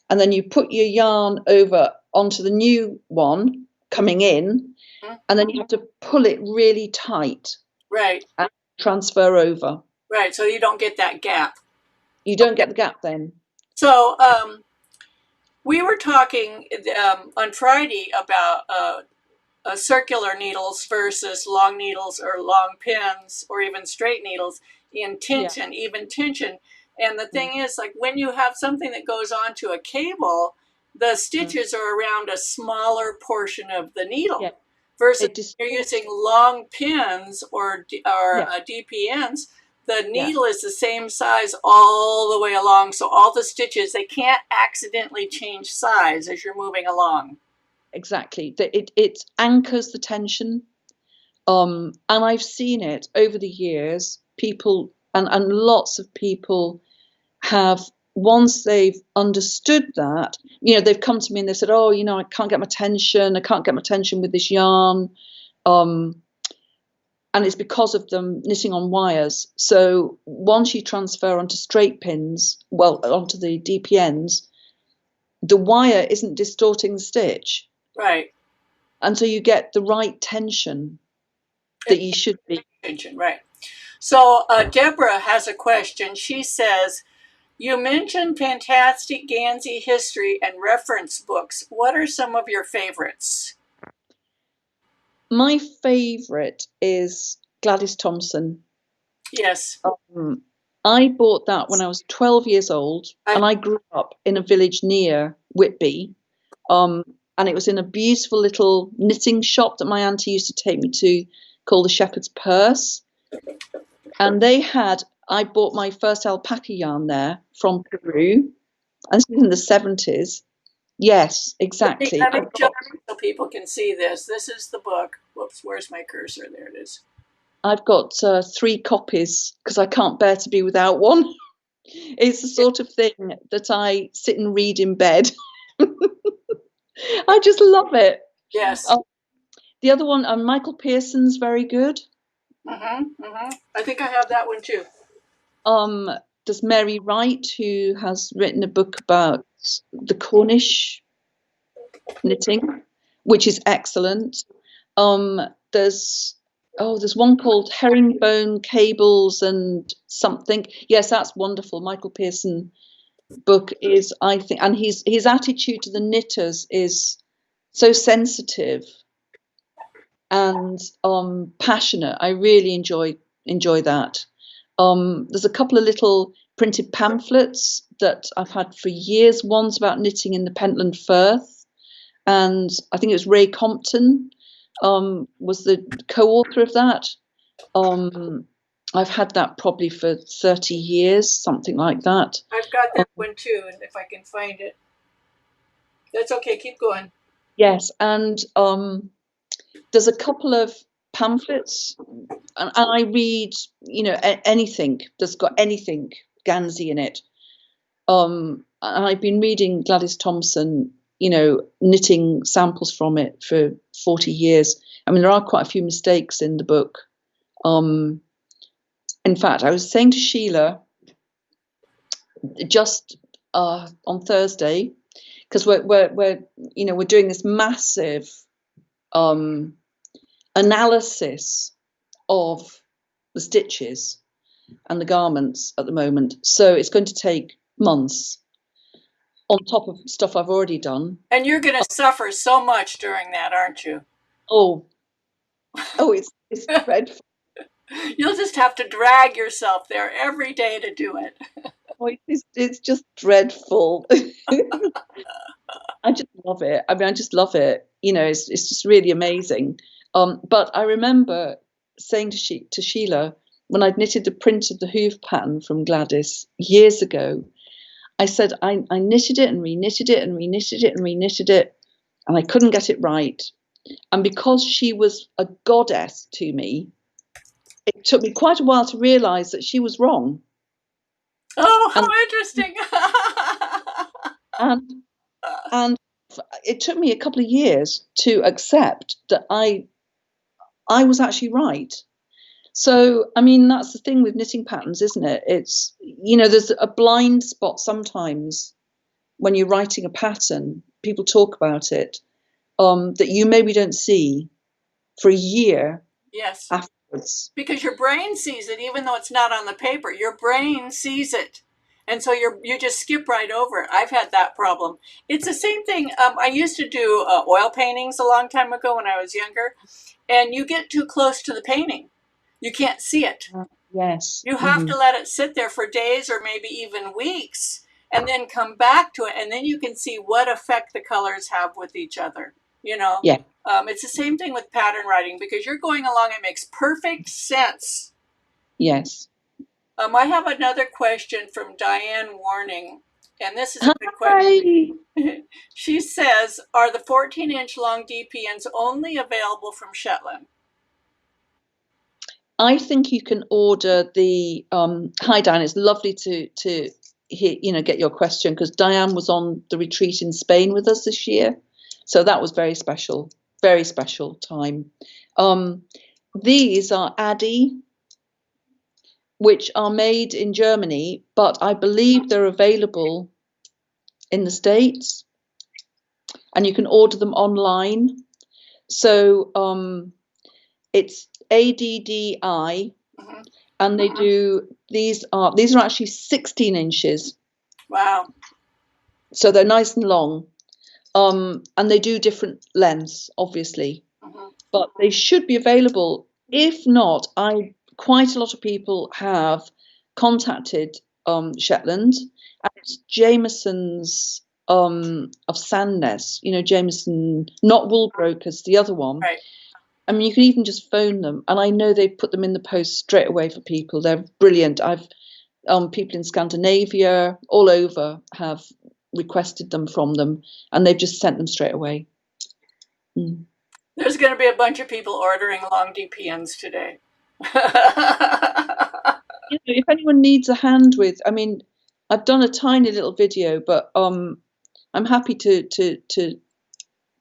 and then you put your yarn over onto the new one coming in, and then you have to pull it really tight. Right. And transfer over. Right, so you don't get that gap. You don't get the gap then. So we were talking on Friday about circular needles versus long needles or long pins or even straight needles in tension, even tension. And the thing is, like when you have something that goes onto a cable, the stitches are around a smaller portion of the needle. Versus you're using long pins or DPNs, the needle is the same size all the way along. So all the stitches, they can't accidentally change size as you're moving along. exactly. It anchors the tension. And I've seen it over the years. People and lots of people have, once they've understood that, they've come to me and they said, oh, I can't get my tension. I can't get my tension with this yarn. And it's because of them knitting on wires. So once you transfer onto straight pins, onto the Dpns, the wire isn't distorting the stitch. Right. And so you get the right tension that you should be. Tension, right. So Deborah has a question. She says, you mentioned fantastic Gansey history and reference books. What are some of your favorites? My favourite is Gladys Thompson. Yes. I bought that when I was 12 years old, and I grew up in a village near Whitby. And it was in a beautiful little knitting shop that my auntie used to take me to, called the Shepherd's Purse. And I bought my first alpaca yarn there from Peru, and this was in the 70s. Yes, exactly. So people can see this. This is the book. Whoops, where's my cursor? There it is. I've got 3 copies because I can't bear to be without one. It's the sort of thing that I sit and read in bed. I just love it. Yes. The other one, Michael Pearson's very good. I think I have that one too. There's Mary Wright, who has written a book about the Cornish knitting, which is excellent. There's one called Herringbone Cables and something. Yes, that's wonderful. Michael Pearson book is, I think, and his attitude to the knitters is so sensitive and passionate. I really enjoy that. There's a couple of little printed pamphlets that I've had for years. One's about knitting in the Pentland Firth, and I think it was Ray Compton was the co-author of that. I've had that probably for 30 years, something like that. I've got that one too, and if I can find it. That's okay, keep going. Yes, and there's a couple of pamphlets, and I read, anything that's got anything Gansey in it. And I've been reading Gladys Thompson, knitting samples from it for 40 years. I mean, there are quite a few mistakes in the book. In fact, I was saying to Sheila just on Thursday, because we're doing this massive analysis of the stitches and the garments at the moment. So it's going to take months on top of stuff I've already done. And you're going to suffer so much during that, aren't you? Oh, it's dreadful. You'll just have to drag yourself there every day to do it. Oh, it's just dreadful. I just love it. I mean, I just love it. It's just really amazing. But I remember saying to Sheila, when I'd knitted the print of the hoof pattern from Gladys years ago, I said I knitted it and reknitted it and reknitted it and reknitted it, and I couldn't get it right. And because she was a goddess to me, it took me quite a while to realise that she was wrong. Oh, how interesting! and it took me a couple of years to accept that I was actually right. So, I mean, that's the thing with knitting patterns, isn't it? It's, there's a blind spot sometimes when you're writing a pattern. People talk about it, that you maybe don't see for a year. Yes. Afterwards. Because your brain sees it, even though it's not on the paper. Your brain sees it. And so you just skip right over it. I've had that problem. It's the same thing. I used to do oil paintings a long time ago when I was younger. And you get too close to the painting. You can't see it. Yes. You have to let it sit there for days or maybe even weeks and then come back to it. And then you can see what effect the colors have with each other. Yeah. It's the same thing with pattern writing because you're going along. It makes perfect sense. Yes. I have another question from Diane Warning. And this is a good Hi. question. She says, are the 14-inch long DPNs only available from Shetland? I think you can order the hi Diane, it's lovely to hear, get your question, because Diane was on the retreat in Spain with us this year, so that was very special time. These are Addy, which are made in Germany, but I believe they're available in the States, and you can order them online. So it's ADDI, and they do these are actually 16 inches. Wow. So they're nice and long, and they do different lengths, obviously, but they should be available. If not, quite a lot of people have contacted Shetland, and it's Jameson's of Sandnes, Jameson, not Wool Brokers, the other one. Right. I mean, you can even just phone them, and I know they've put them in the post straight away for people. They're brilliant. I've people in Scandinavia, all over, have requested them from them, and they've just sent them straight away. There's going to be a bunch of people ordering long DPNs today. If anyone needs a hand with, I mean, I've done a tiny little video, but I'm happy to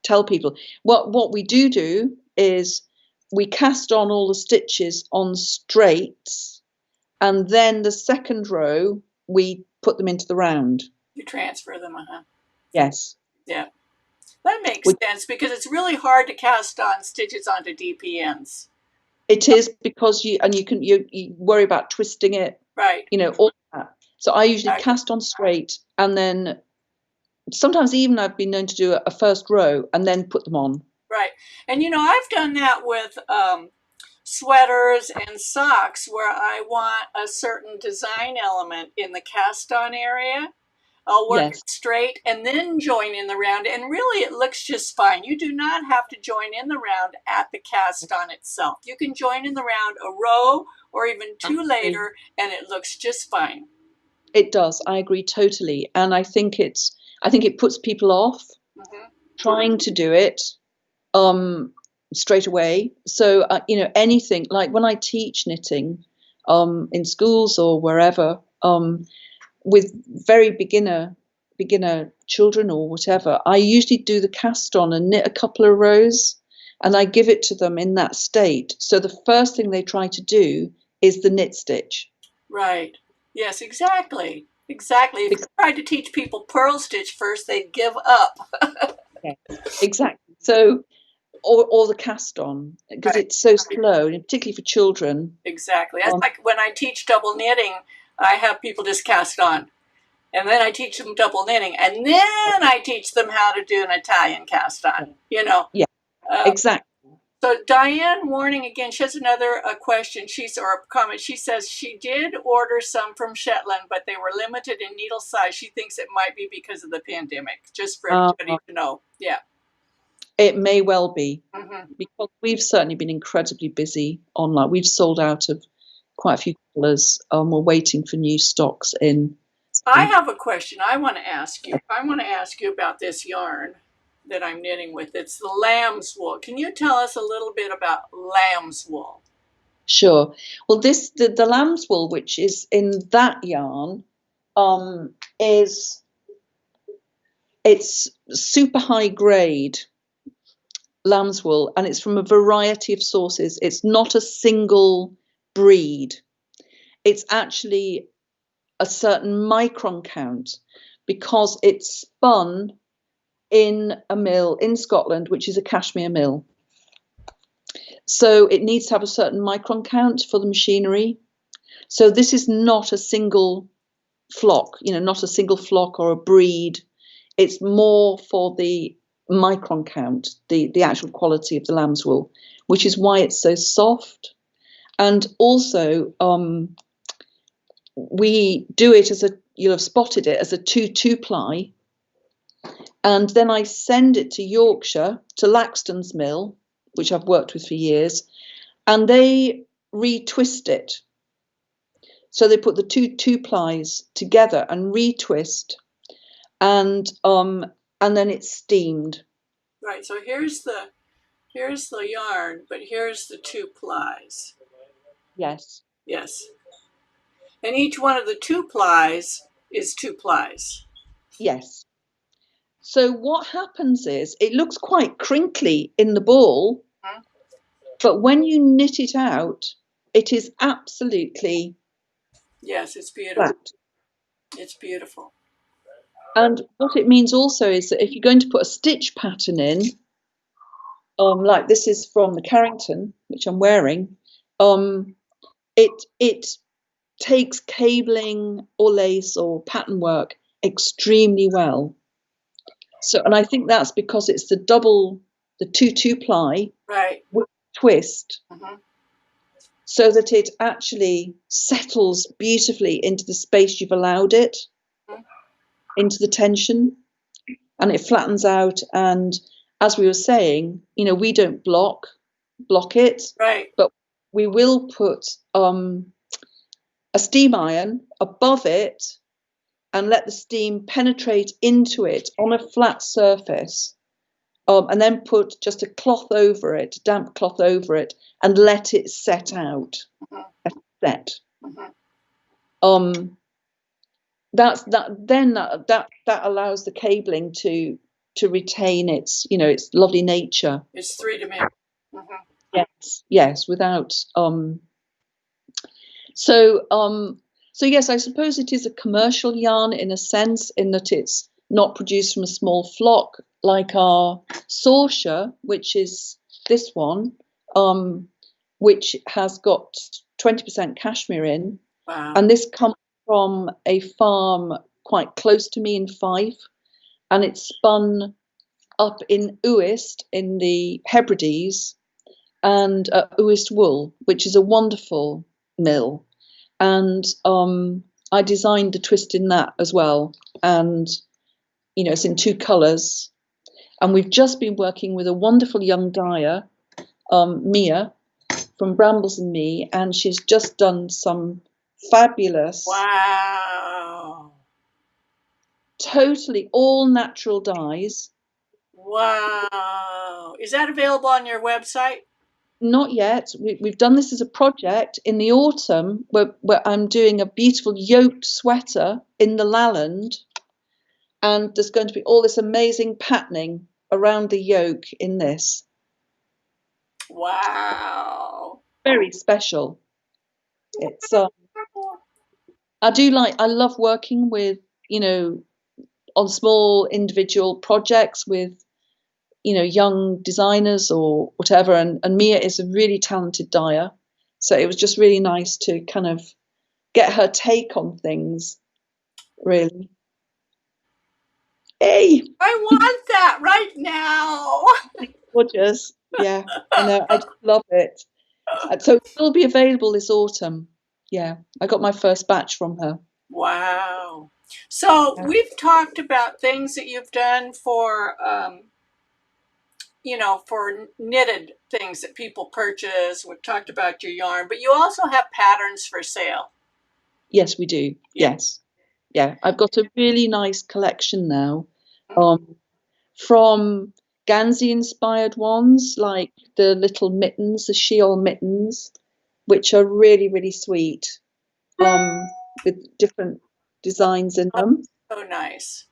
tell people what we do is we cast on all the stitches on straights, and then the second row we put them into the round. You transfer them, Yes. Yeah. That makes sense, because it's really hard to cast on stitches onto DPNs. It is, because you worry about twisting it, right? All that. So I usually cast on straight, and then sometimes even I've been known to do a first row and then put them on. Right, and I've done that with sweaters and socks where I want a certain design element in the cast on area. I'll work it straight and then join in the round, and really it looks just fine. You do not have to join in the round at the cast on itself. You can join in the round a row or even two later, and it looks just fine. It does. I agree totally, and I think it puts people off trying to do it straight away. So anything like when I teach knitting in schools or wherever, with very beginner children or whatever, I usually do the cast on and knit a couple of rows, and I give it to them in that state. So the first thing they try to do is the knit stitch. Right. Yes, exactly. If you tried to teach people purl stitch first, they'd give up. Yeah, exactly. So or the cast on, because it's so slow, and particularly for children. Exactly. That's like when I teach double knitting, I have people just cast on, and then I teach them double knitting, and then I teach them how to do an Italian cast on. Yeah, exactly. So Diane Warning again, she has another question. Or a comment. She says she did order some from Shetland, but they were limited in needle size. She thinks it might be because of the pandemic. Just for everybody to know. Yeah. It may well be, because we've certainly been incredibly busy online. We've sold out of quite a few colours. We're waiting for new stocks in. I have a question I want to ask you. I want to ask you about this yarn that I'm knitting with. It's the lambswool. Can you tell us a little bit about lambswool? Sure. Well, the lambswool, which is in that yarn, it's super high grade lambswool, and it's from a variety of sources. It's not a single breed. It's actually a certain micron count, because it's spun in a mill in Scotland, which is a cashmere mill. So it needs to have a certain micron count for the machinery. So this is not a single flock, not a single flock or a breed. It's more for the micron count, the actual quality of the lambswool, which is why it's so soft. And also, we do it you'll have spotted it as a 2-2-ply. And then I send it to Yorkshire, to Laxtons mill, which I've worked with for years, and they retwist it. So they put the 2-2-plies together and retwist, and then it's steamed. Right. So here's the yarn, but here's the 2 plies. Yes. Yes. And each one of the 2 plies is 2 plies. Yes. So what happens is it looks quite crinkly in the ball, but when you knit it out, it is absolutely Yes, it's beautiful. flat. It's beautiful. And what it means also is that if you're going to put a stitch pattern in, like this is from the Carrington, which I'm wearing, it takes cabling or lace or pattern work extremely well. So, and I think that's because it's the 2 ply Right. with twist, so that it actually settles beautifully into the space you've allowed it, into the tension, and it flattens out. And as we were saying, we don't block it, Right. but we will put a steam iron above it and let the steam penetrate into it on a flat surface, and then put just a cloth over it, damp cloth over it, and let it set out. That allows the cabling to retain its its lovely nature. It's 3-dimensional. Yes, without so yes, I suppose it is a commercial yarn in a sense, in that it's not produced from a small flock like our Sorsha, which is this one, which has got 20% cashmere in. Wow. And this comes from a farm quite close to me in Fife, and it's spun up in Uist in the Hebrides, and Uist Wool, which is a wonderful mill. And I designed the twist in that as well. And, it's in 2 colours. And we've just been working with a wonderful young dyer, Mia, from Brambles and Me, and she's just done some fabulous, totally all natural dyes. Wow. Is that available on your website? Not yet. We've done this as a project in the autumn, where I'm doing a beautiful yoked sweater in the Lalland, and there's going to be all this amazing patterning around the yoke in this. Wow. Very special. It's I love working with, on small individual projects with, young designers or whatever. And Mia is a really talented dyer. So it was just really nice to kind of get her take on things, really. Hey! I want that right now. Gorgeous. Yeah, I know. I just love it. So it will be available this autumn. Yeah, I got my first batch from her. Wow. So we've talked about things that you've done for, for knitted things that people purchase. We've talked about your yarn, but you also have patterns for sale. Yes, we do. Yes. Yeah, I've got a really nice collection now, from Gansey inspired ones, like the little mittens, the Sheila mittens, which are really, really sweet, with different designs in them. So nice.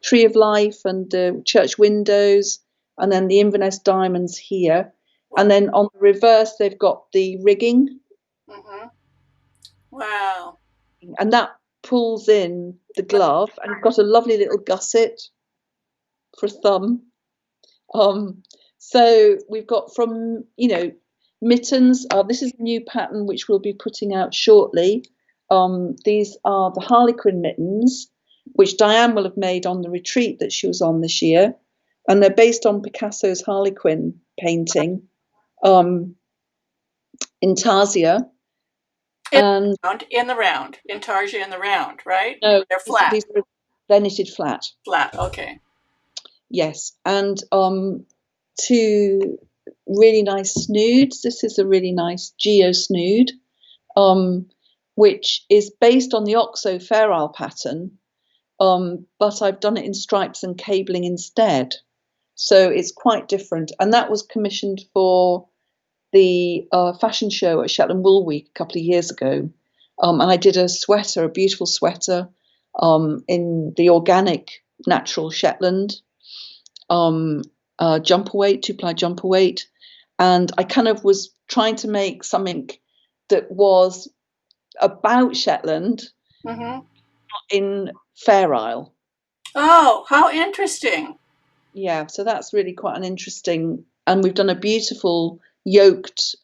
Tree of Life and the church windows, and then the Inverness diamonds here. And then on the reverse, they've got the rigging. Wow. And that pulls in the glove, and it's got a lovely little gusset for a thumb. So we've got from, mittens. This is a new pattern which we'll be putting out shortly. These are the Harley Quinn mittens, which Diane will have made on the retreat that she was on this year. And they're based on Picasso's Harley Quinn painting, intarsia. In the round, intarsia in the round, right? No, they're flat. They're knitted flat. Flat, okay. Yes, and 2 really nice snoods. This is a really nice Geo Snood, which is based on the Oxo Fair Isle pattern, but I've done it in stripes and cabling instead. So it's quite different. And that was commissioned for the fashion show at Shetland Wool Week a couple of years ago. And I did a sweater, a beautiful sweater, in the organic natural Shetland, jumper weight, 2-ply jumper weight. And I kind of was trying to make something that was about Shetland in Fair Isle. Oh, how interesting. Yeah, so that's really quite an interesting, and we've done a beautiful yoked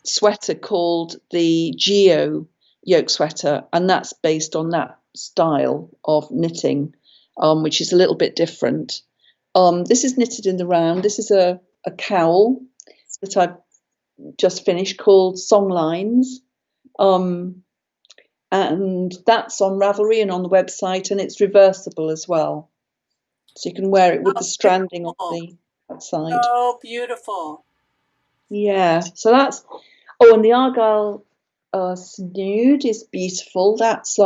sweater called the Geo Yolk Sweater, and that's based on that style of knitting, which is a little bit different. This is knitted in the round. This is a cowl that I've just finished called Songlines, and that's on Ravelry and on the website, and it's reversible as well, so you can wear it with the stranding on the outside. Oh, beautiful. Yeah, so that's, oh, and the Argyle Snood is beautiful. That's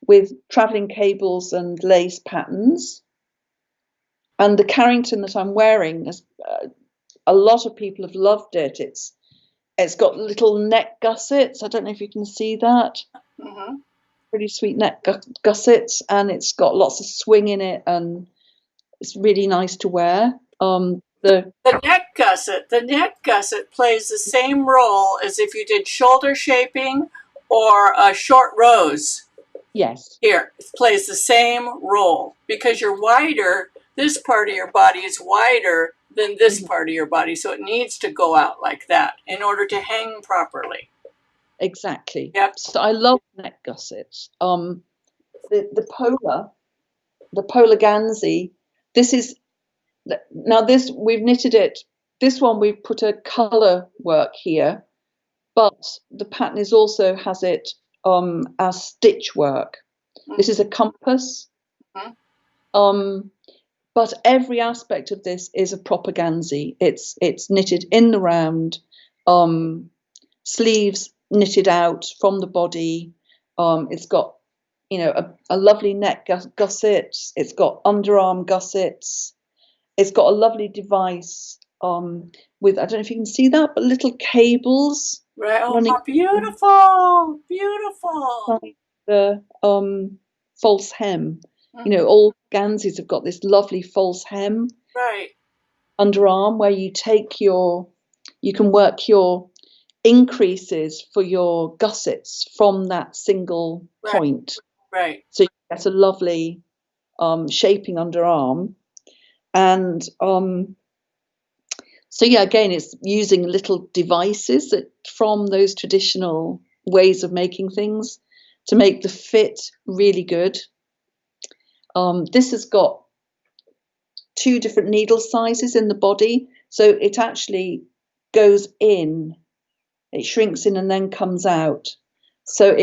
with travelling cables and lace patterns. And the Carrington that I'm wearing, a lot of people have loved it. It's got little neck gussets. I don't know if you can see that. Pretty sweet neck gussets, and it's got lots of swing in it, and it's really nice to wear. The neck gusset plays the same role as if you did shoulder shaping or a short rose. Yes. Here, it plays the same role because you're wider. This part of your body is wider than this part of your body, so it needs to go out like that in order to hang properly. Exactly. Yep. So I love neck gussets. The polar Gansey. This is, now this, we've knitted it. This one we've put a colour work here, but the pattern is also has it as stitch work. This is a compass. But every aspect of this is a proper Gansey. It's knitted in the round, sleeves knitted out from the body. It's got, you know, a lovely neck gusset. It's got underarm gussets. It's got a lovely device with, I don't know if you can see that, but little cables. Right. Oh, how beautiful! Beautiful. The false hem. You know, all Ganseys have got this lovely false hem. Right. Underarm, where you can work your increases for your gussets from that single point. Right. So you get a lovely shaping underarm. And so yeah, again, it's using little devices that from those traditional ways of making things to make the fit really good. This has got 2 different needle sizes in the body, so it actually goes in, it shrinks in and then comes out. So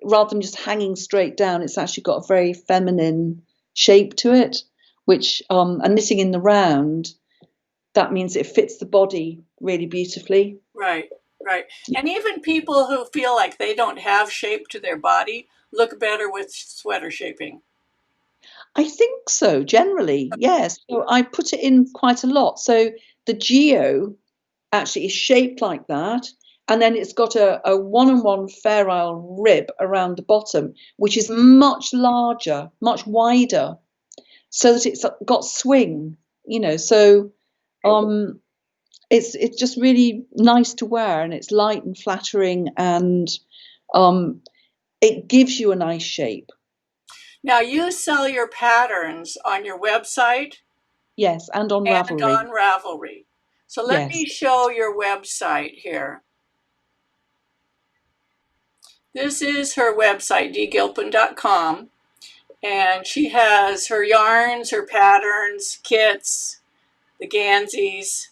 rather than just hanging straight down, it's actually got a very feminine shape to it, which and knitting in the round, that means it fits the body really beautifully. Right. And even people who feel like they don't have shape to their body look better with sweater shaping. I think so, generally, yes. So I put it in quite a lot. So the Geo actually is shaped like that, and then it's got a 1-on-1 Fair Isle rib around the bottom, which is much larger, much wider, so that it's got swing, you know. So it's just really nice to wear, and it's light and flattering, and it gives you a nice shape. Now, you sell your patterns on your website? Yes, and on Ravelry. So let me show your website here. This is her website, dgilpin.com, and she has her yarns, her patterns, kits, the Ganseys.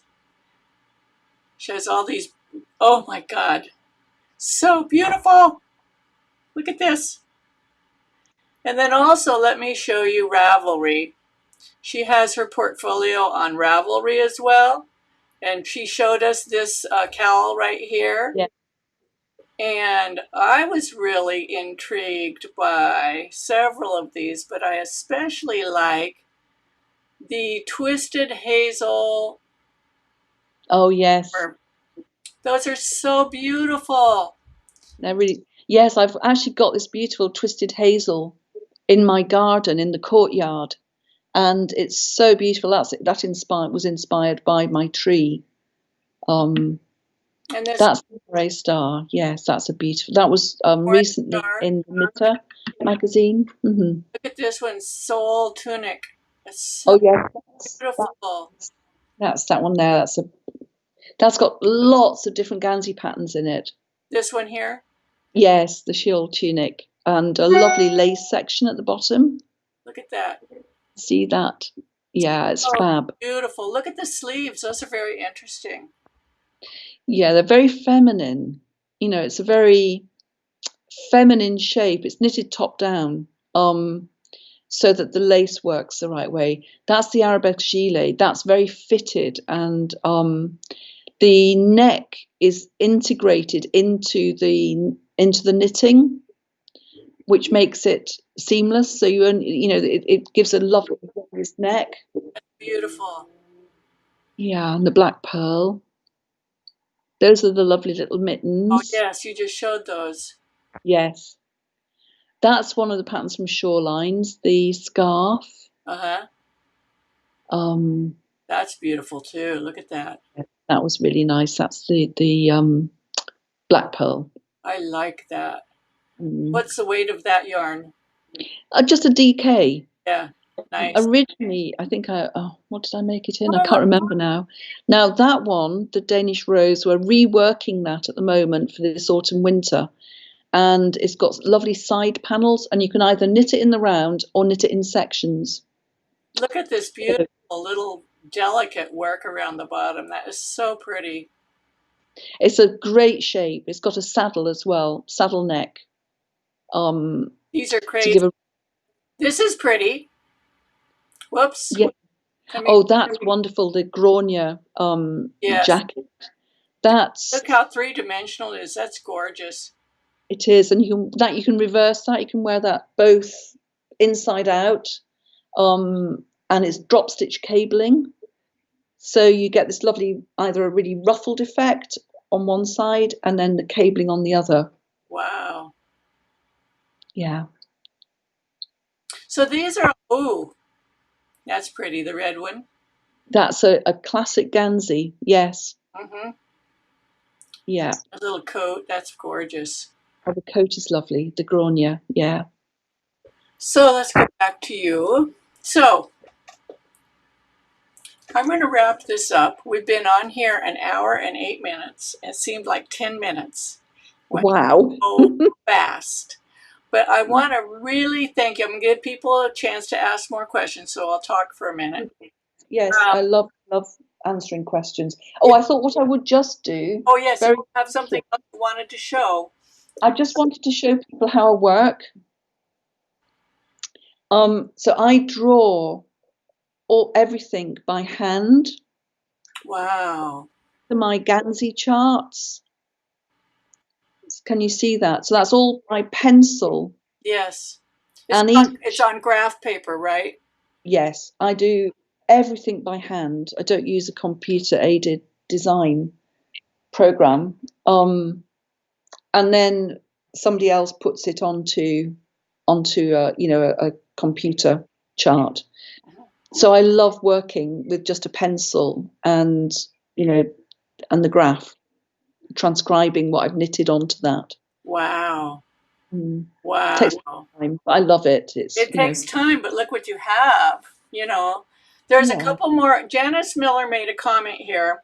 She has all these, oh my God, so beautiful. Look at this. And then also let me show you Ravelry. She has her portfolio on Ravelry as well. And she showed us this cowl right here. Yeah. And I was really intrigued by several of these, but I especially like the twisted hazel. Oh yes, Those are so beautiful. they're really. Yes, I've actually got this beautiful twisted hazel in my garden in the courtyard, and it's so beautiful. Was inspired by my tree. Um, And this that's the Grey Star. Yes, that's a beautiful. That was orange recently star. in the Knitter magazine. Look at this one, Soul Tunic. It's so Oh yes, beautiful. that's that one there. That's got lots of different Gansey patterns in it. This one here. Yes, the shield tunic and a lovely lace section at the bottom. Look at that. See that? Yeah, it's Oh, fab. beautiful. Look at the sleeves. Those are very interesting. Yeah, they're very feminine. It's a very feminine shape. It's knitted top down, so that the lace works the right way. That's the arabesque gilet. That's very fitted, and the neck is integrated into the knitting, which makes it seamless. So it gives a lovely neck. Beautiful. Yeah, and the black pearl. Those are the lovely little Oh, mittens. yes, you just showed those. Yes. That's one of the patterns from Shorelines, the scarf. Uh-huh. Um, That's beautiful too. Look at that. that was really nice. That's the black pearl. I like that. Mm. What's the weight of that yarn? Just a DK. Yeah, nice. Originally, I think what did I make it in? I can't remember now. Now that one, the Danish Rose, we're reworking that at the moment for this autumn winter, and it's got lovely side panels, and you can either knit it in the round or knit it in sections. Look at this beautiful little delicate work around the bottom. That is so pretty. It's a great shape. It's got a saddle as well, saddle neck. These are crazy. This is pretty. Whoops. Yeah. Oh, that's wonderful. The Grania yes. jacket. Look how three-dimensional it is. That's gorgeous. It is, and you can reverse that. You can wear that both inside out, and it's drop stitch cabling. So you get this lovely, either a really ruffled effect on one side and then the cabling on the other. Wow. Yeah. So these are, ooh, that's pretty, the red one. That's a classic Gansey, yes. Mm-hmm. Yeah. A little coat, that's gorgeous. Oh, the coat is lovely, the Grania, yeah. So let's go back to you. So I'm going to wrap this up. We've been on here an hour and 8 minutes. It seemed like 10 minutes. Wow. So fast. But I want to really thank you. I'm going to give people a chance to ask more questions, so I'll talk for a minute. Yes, I love answering questions. Oh, I thought what I would just do. Oh, yes, you have something else you wanted to show. I just wanted to show people how I work. So I draw everything by hand. Wow. My Gansey charts. Can you see that? So that's all by pencil. Yes. And it's on graph paper, right? Yes, I do everything by hand. I don't use a computer-aided design program. And then somebody else puts it onto a computer chart. So I love working with just a pencil and and the graph, transcribing what I've knitted onto that. Wow. Wow. It takes time, but I love it. It takes time, but look what you have. There's a couple more. Janice Miller made a comment here.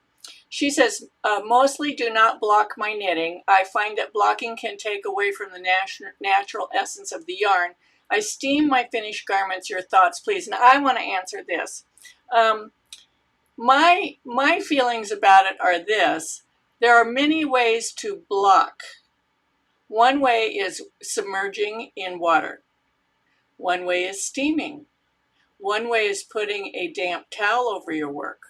She says, mostly do not block my knitting. I find that blocking can take away from the natural essence of the yarn. I steam my finished garments. Your thoughts, please. And I want to answer this. My feelings about it are this. There are many ways to block. One way is submerging in water. One way is steaming. One way is putting a damp towel over your work.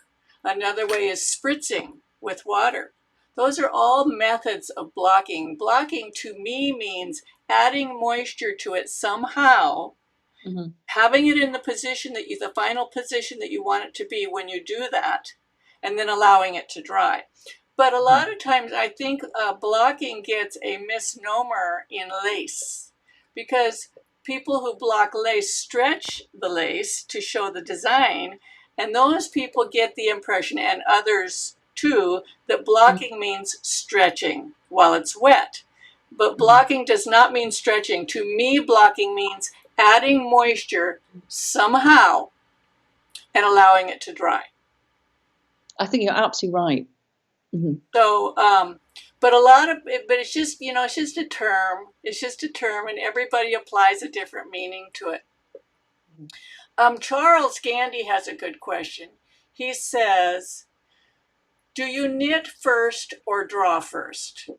Another way is spritzing with water. Those are all methods of blocking. Blocking to me means adding moisture to it somehow, having it in the position that the final position that you want it to be when you do that, and then allowing it to dry. But a lot of times I think blocking gets a misnomer in lace, because people who block lace stretch the lace to show the design, and those people get the impression, and others too, that blocking means stretching while it's wet. But blocking does not mean stretching. To me, blocking means adding moisture somehow and allowing it to dry. I think you're absolutely right. So, but it's just, it's just a term. It's just a term, and everybody applies a different meaning to it. Charles Gandy has a good question. He says, do you knit first or draw first?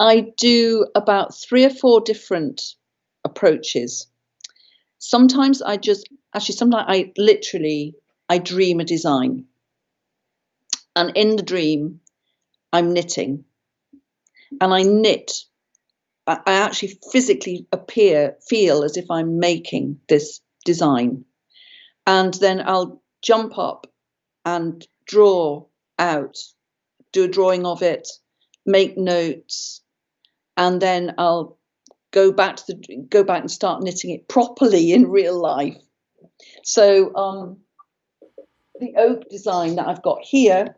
I do about 3 or 4 different approaches. Sometimes I dream a design. And in the dream, I'm knitting. And I knit. I actually physically feel as if I'm making this design. And then I'll jump up and draw out, do a drawing of it, make notes, and then I'll go back and start knitting it properly in real life. So the oak design that I've got here,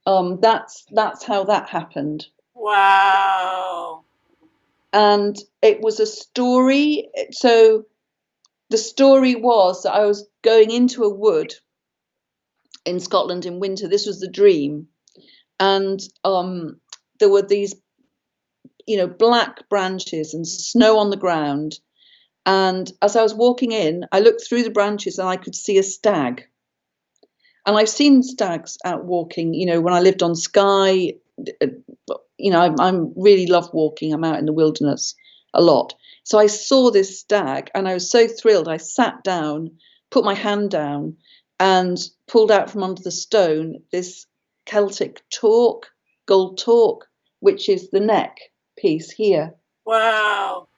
that's how that happened. Wow. And it was a story. So the story was that I was going into a wood in Scotland in winter. This was the dream. And there were these, black branches and snow on the ground. And as I was walking in, I looked through the branches and I could see a stag. And I've seen stags out walking, when I lived on Skye. I really love walking. I'm out in the wilderness a lot. So I saw this stag and I was so thrilled. I sat down, put my hand down and pulled out from under the stone this Celtic torque, gold torque, which is the neck piece here. Wow.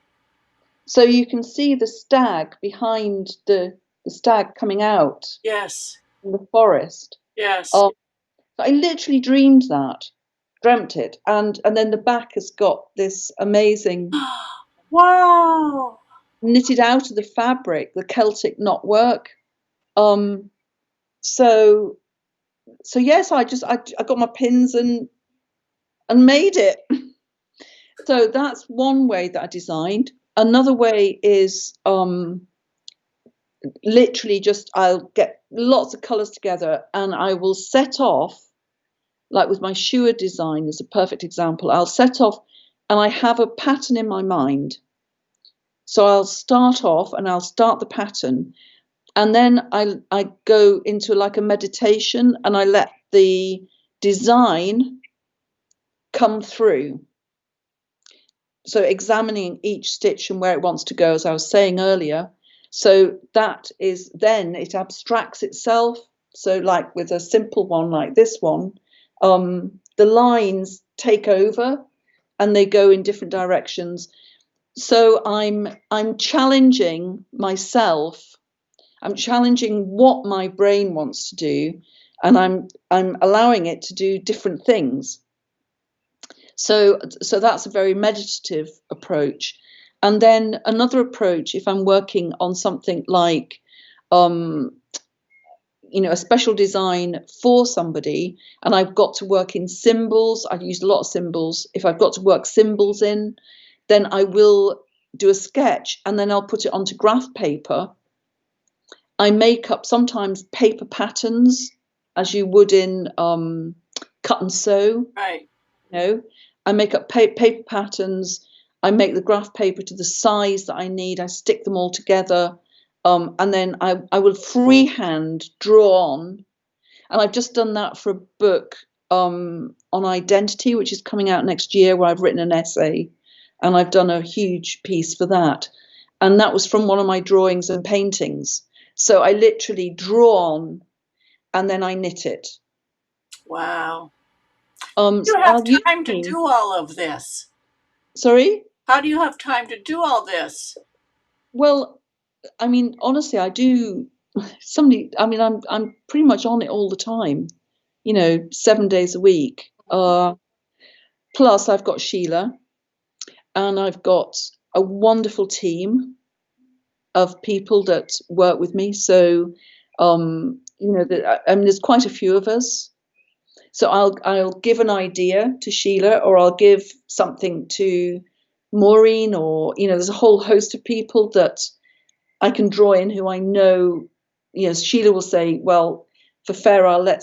So you can see the stag behind the stag coming out. Yes. In the forest. Yes. I literally dreamt it. And then the back has got this amazing wow, knitted out of the fabric, the Celtic knotwork. So yes, I got my pins and made it. So that's one way that I designed. Another way is literally just I'll get lots of colours together and I will set off, like with my Schuhe design is a perfect example. I'll set off and I have a pattern in my mind. So I'll start off and I'll start the pattern and then I go into like a meditation and I let the design come through. So examining each stitch and where it wants to go, as I was saying earlier. So that is then it abstracts itself. So like with a simple one like this one, the lines take over and they go in different directions. So I'm challenging myself. I'm challenging what my brain wants to do, and I'm allowing it to do different things. So that's a very meditative approach. And then another approach, if I'm working on something like, a special design for somebody, and I've got to work in symbols, I've used a lot of symbols. If I've got to work symbols in, then I will do a sketch and then I'll put it onto graph paper. I make up sometimes paper patterns, as you would in cut and sew. Right. I make up paper patterns. I make the graph paper to the size that I need. I stick them all together. And then I will freehand draw on. And I've just done that for a book on identity, which is coming out next year, where I've written an essay. And I've done a huge piece for that. And that was from one of my drawings and paintings. So I literally draw on and then I knit it. Wow. You So have I'll use time to me. do all of this. Sorry? How do you have time to do all this? Well, I mean, honestly, I do. I'm pretty much on it all the time, 7 days a week. Plus, I've got Sheila, and I've got a wonderful team of people that work with me. So, there's quite a few of us. So I'll give an idea to Sheila, or I'll give something to Maureen, or there's a whole host of people that I can draw in who I know. Sheila will say, well, for Farah,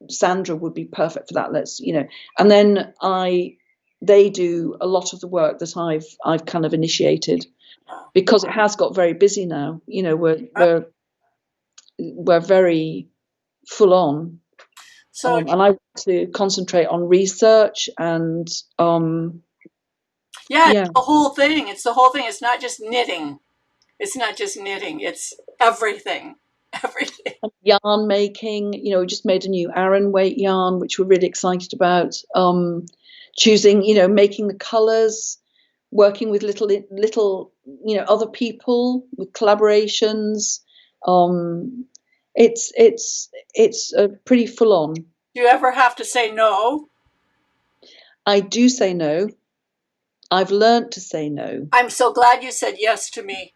Sandra would be perfect for that. And then they do a lot of the work that I've kind of initiated, because it has got very busy now. We're very full on. So And I want to concentrate on research and yeah, yeah. it's the whole thing. It's the whole thing. It's not just knitting. It's not just knitting. It's everything. Everything. Yarn making, we just made a new Aran weight yarn, which we're really excited about. Choosing, making the colours, working with little, other people, with collaborations. It's pretty full on. Do you ever have to say no? I do say no. I've learned to say no. I'm so glad you said yes to me.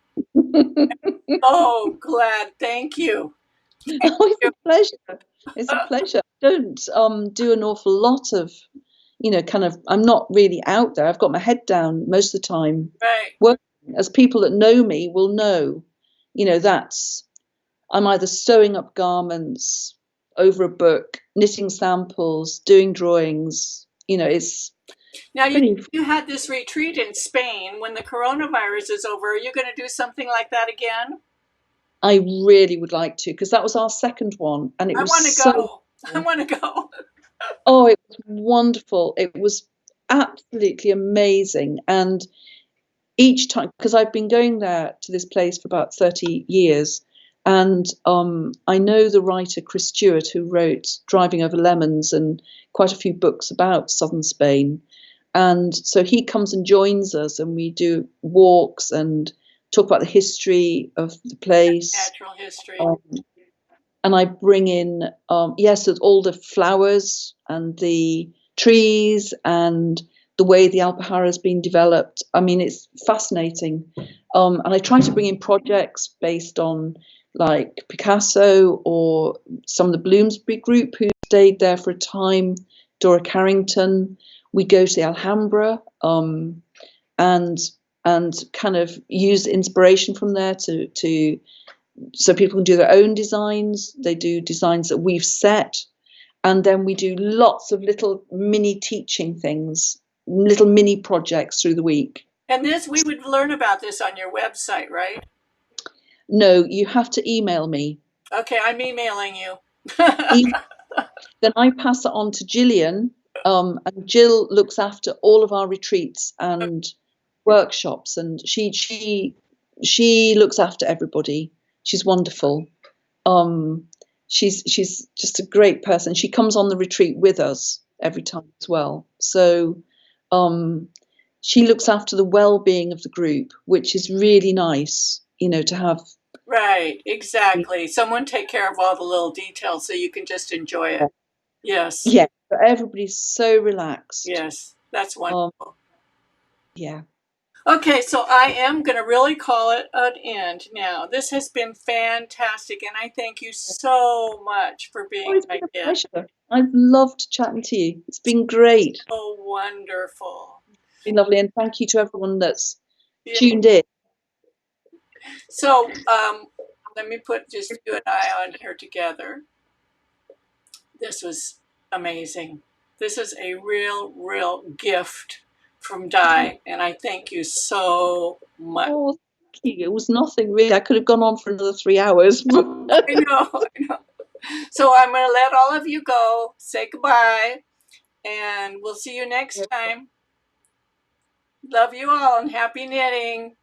Oh, glad. Thank you. Thank Oh, it's you. a pleasure. It's a pleasure. I don't do an awful lot of, I'm not really out there. I've got my head down most of the time. Right. Working, as people that know me will know, I'm either sewing up garments over a book, knitting samples, doing drawings. It's Now, pretty. you had this retreat in Spain. When the coronavirus is over, are you going to do something like that again? I really would like to, because that was our second one, and it I was want to so. go. I want to go. Oh, it was wonderful. It was absolutely amazing. And each time, because I've been going there to this place for about 30 years, and I know the writer Chris Stewart, who wrote Driving Over Lemons and quite a few books about southern Spain. And so he comes and joins us, and we do walks and talk about the history of the place. Natural history. And I bring in, so all the flowers and the trees and the way the Alpujarra has been developed. I mean, it's fascinating. And I try to bring in projects based on like Picasso or some of the Bloomsbury group who stayed there for a time, Dora Carrington. We go to the Alhambra and kind of use inspiration from there to so people can do their own designs. They do designs that we've set, and then we do lots of little mini teaching things, little mini projects through the week. And we would learn about this on your website, right? No, you have to email me. Okay, I'm emailing you. Then I pass it on to Gillian, and Jill looks after all of our retreats and workshops, and she looks after everybody. She's wonderful. She's just a great person. She comes on the retreat with us every time as well. So she looks after the well-being of the group, which is really nice, to have. Right, exactly. Someone take care of all the little details so you can just enjoy it. Yes. Yeah, but everybody's so relaxed. Yes, that's wonderful. Yeah. Okay, so I am going to really call it an end now. This has been fantastic, and I thank you so much for being It's my been a guest. pleasure. I've loved chatting to you. It's been great. Oh, wonderful. It's been lovely, and thank you to everyone that's tuned in. So let me put just you and I on here together. This was amazing. This is a real gift from Di, and I thank you so much. Oh, thank you. It was nothing really. I could have gone on for another 3 hours. I know. So I'm going to let all of you go. Say goodbye, and we'll see you next time. Love you all, and happy knitting.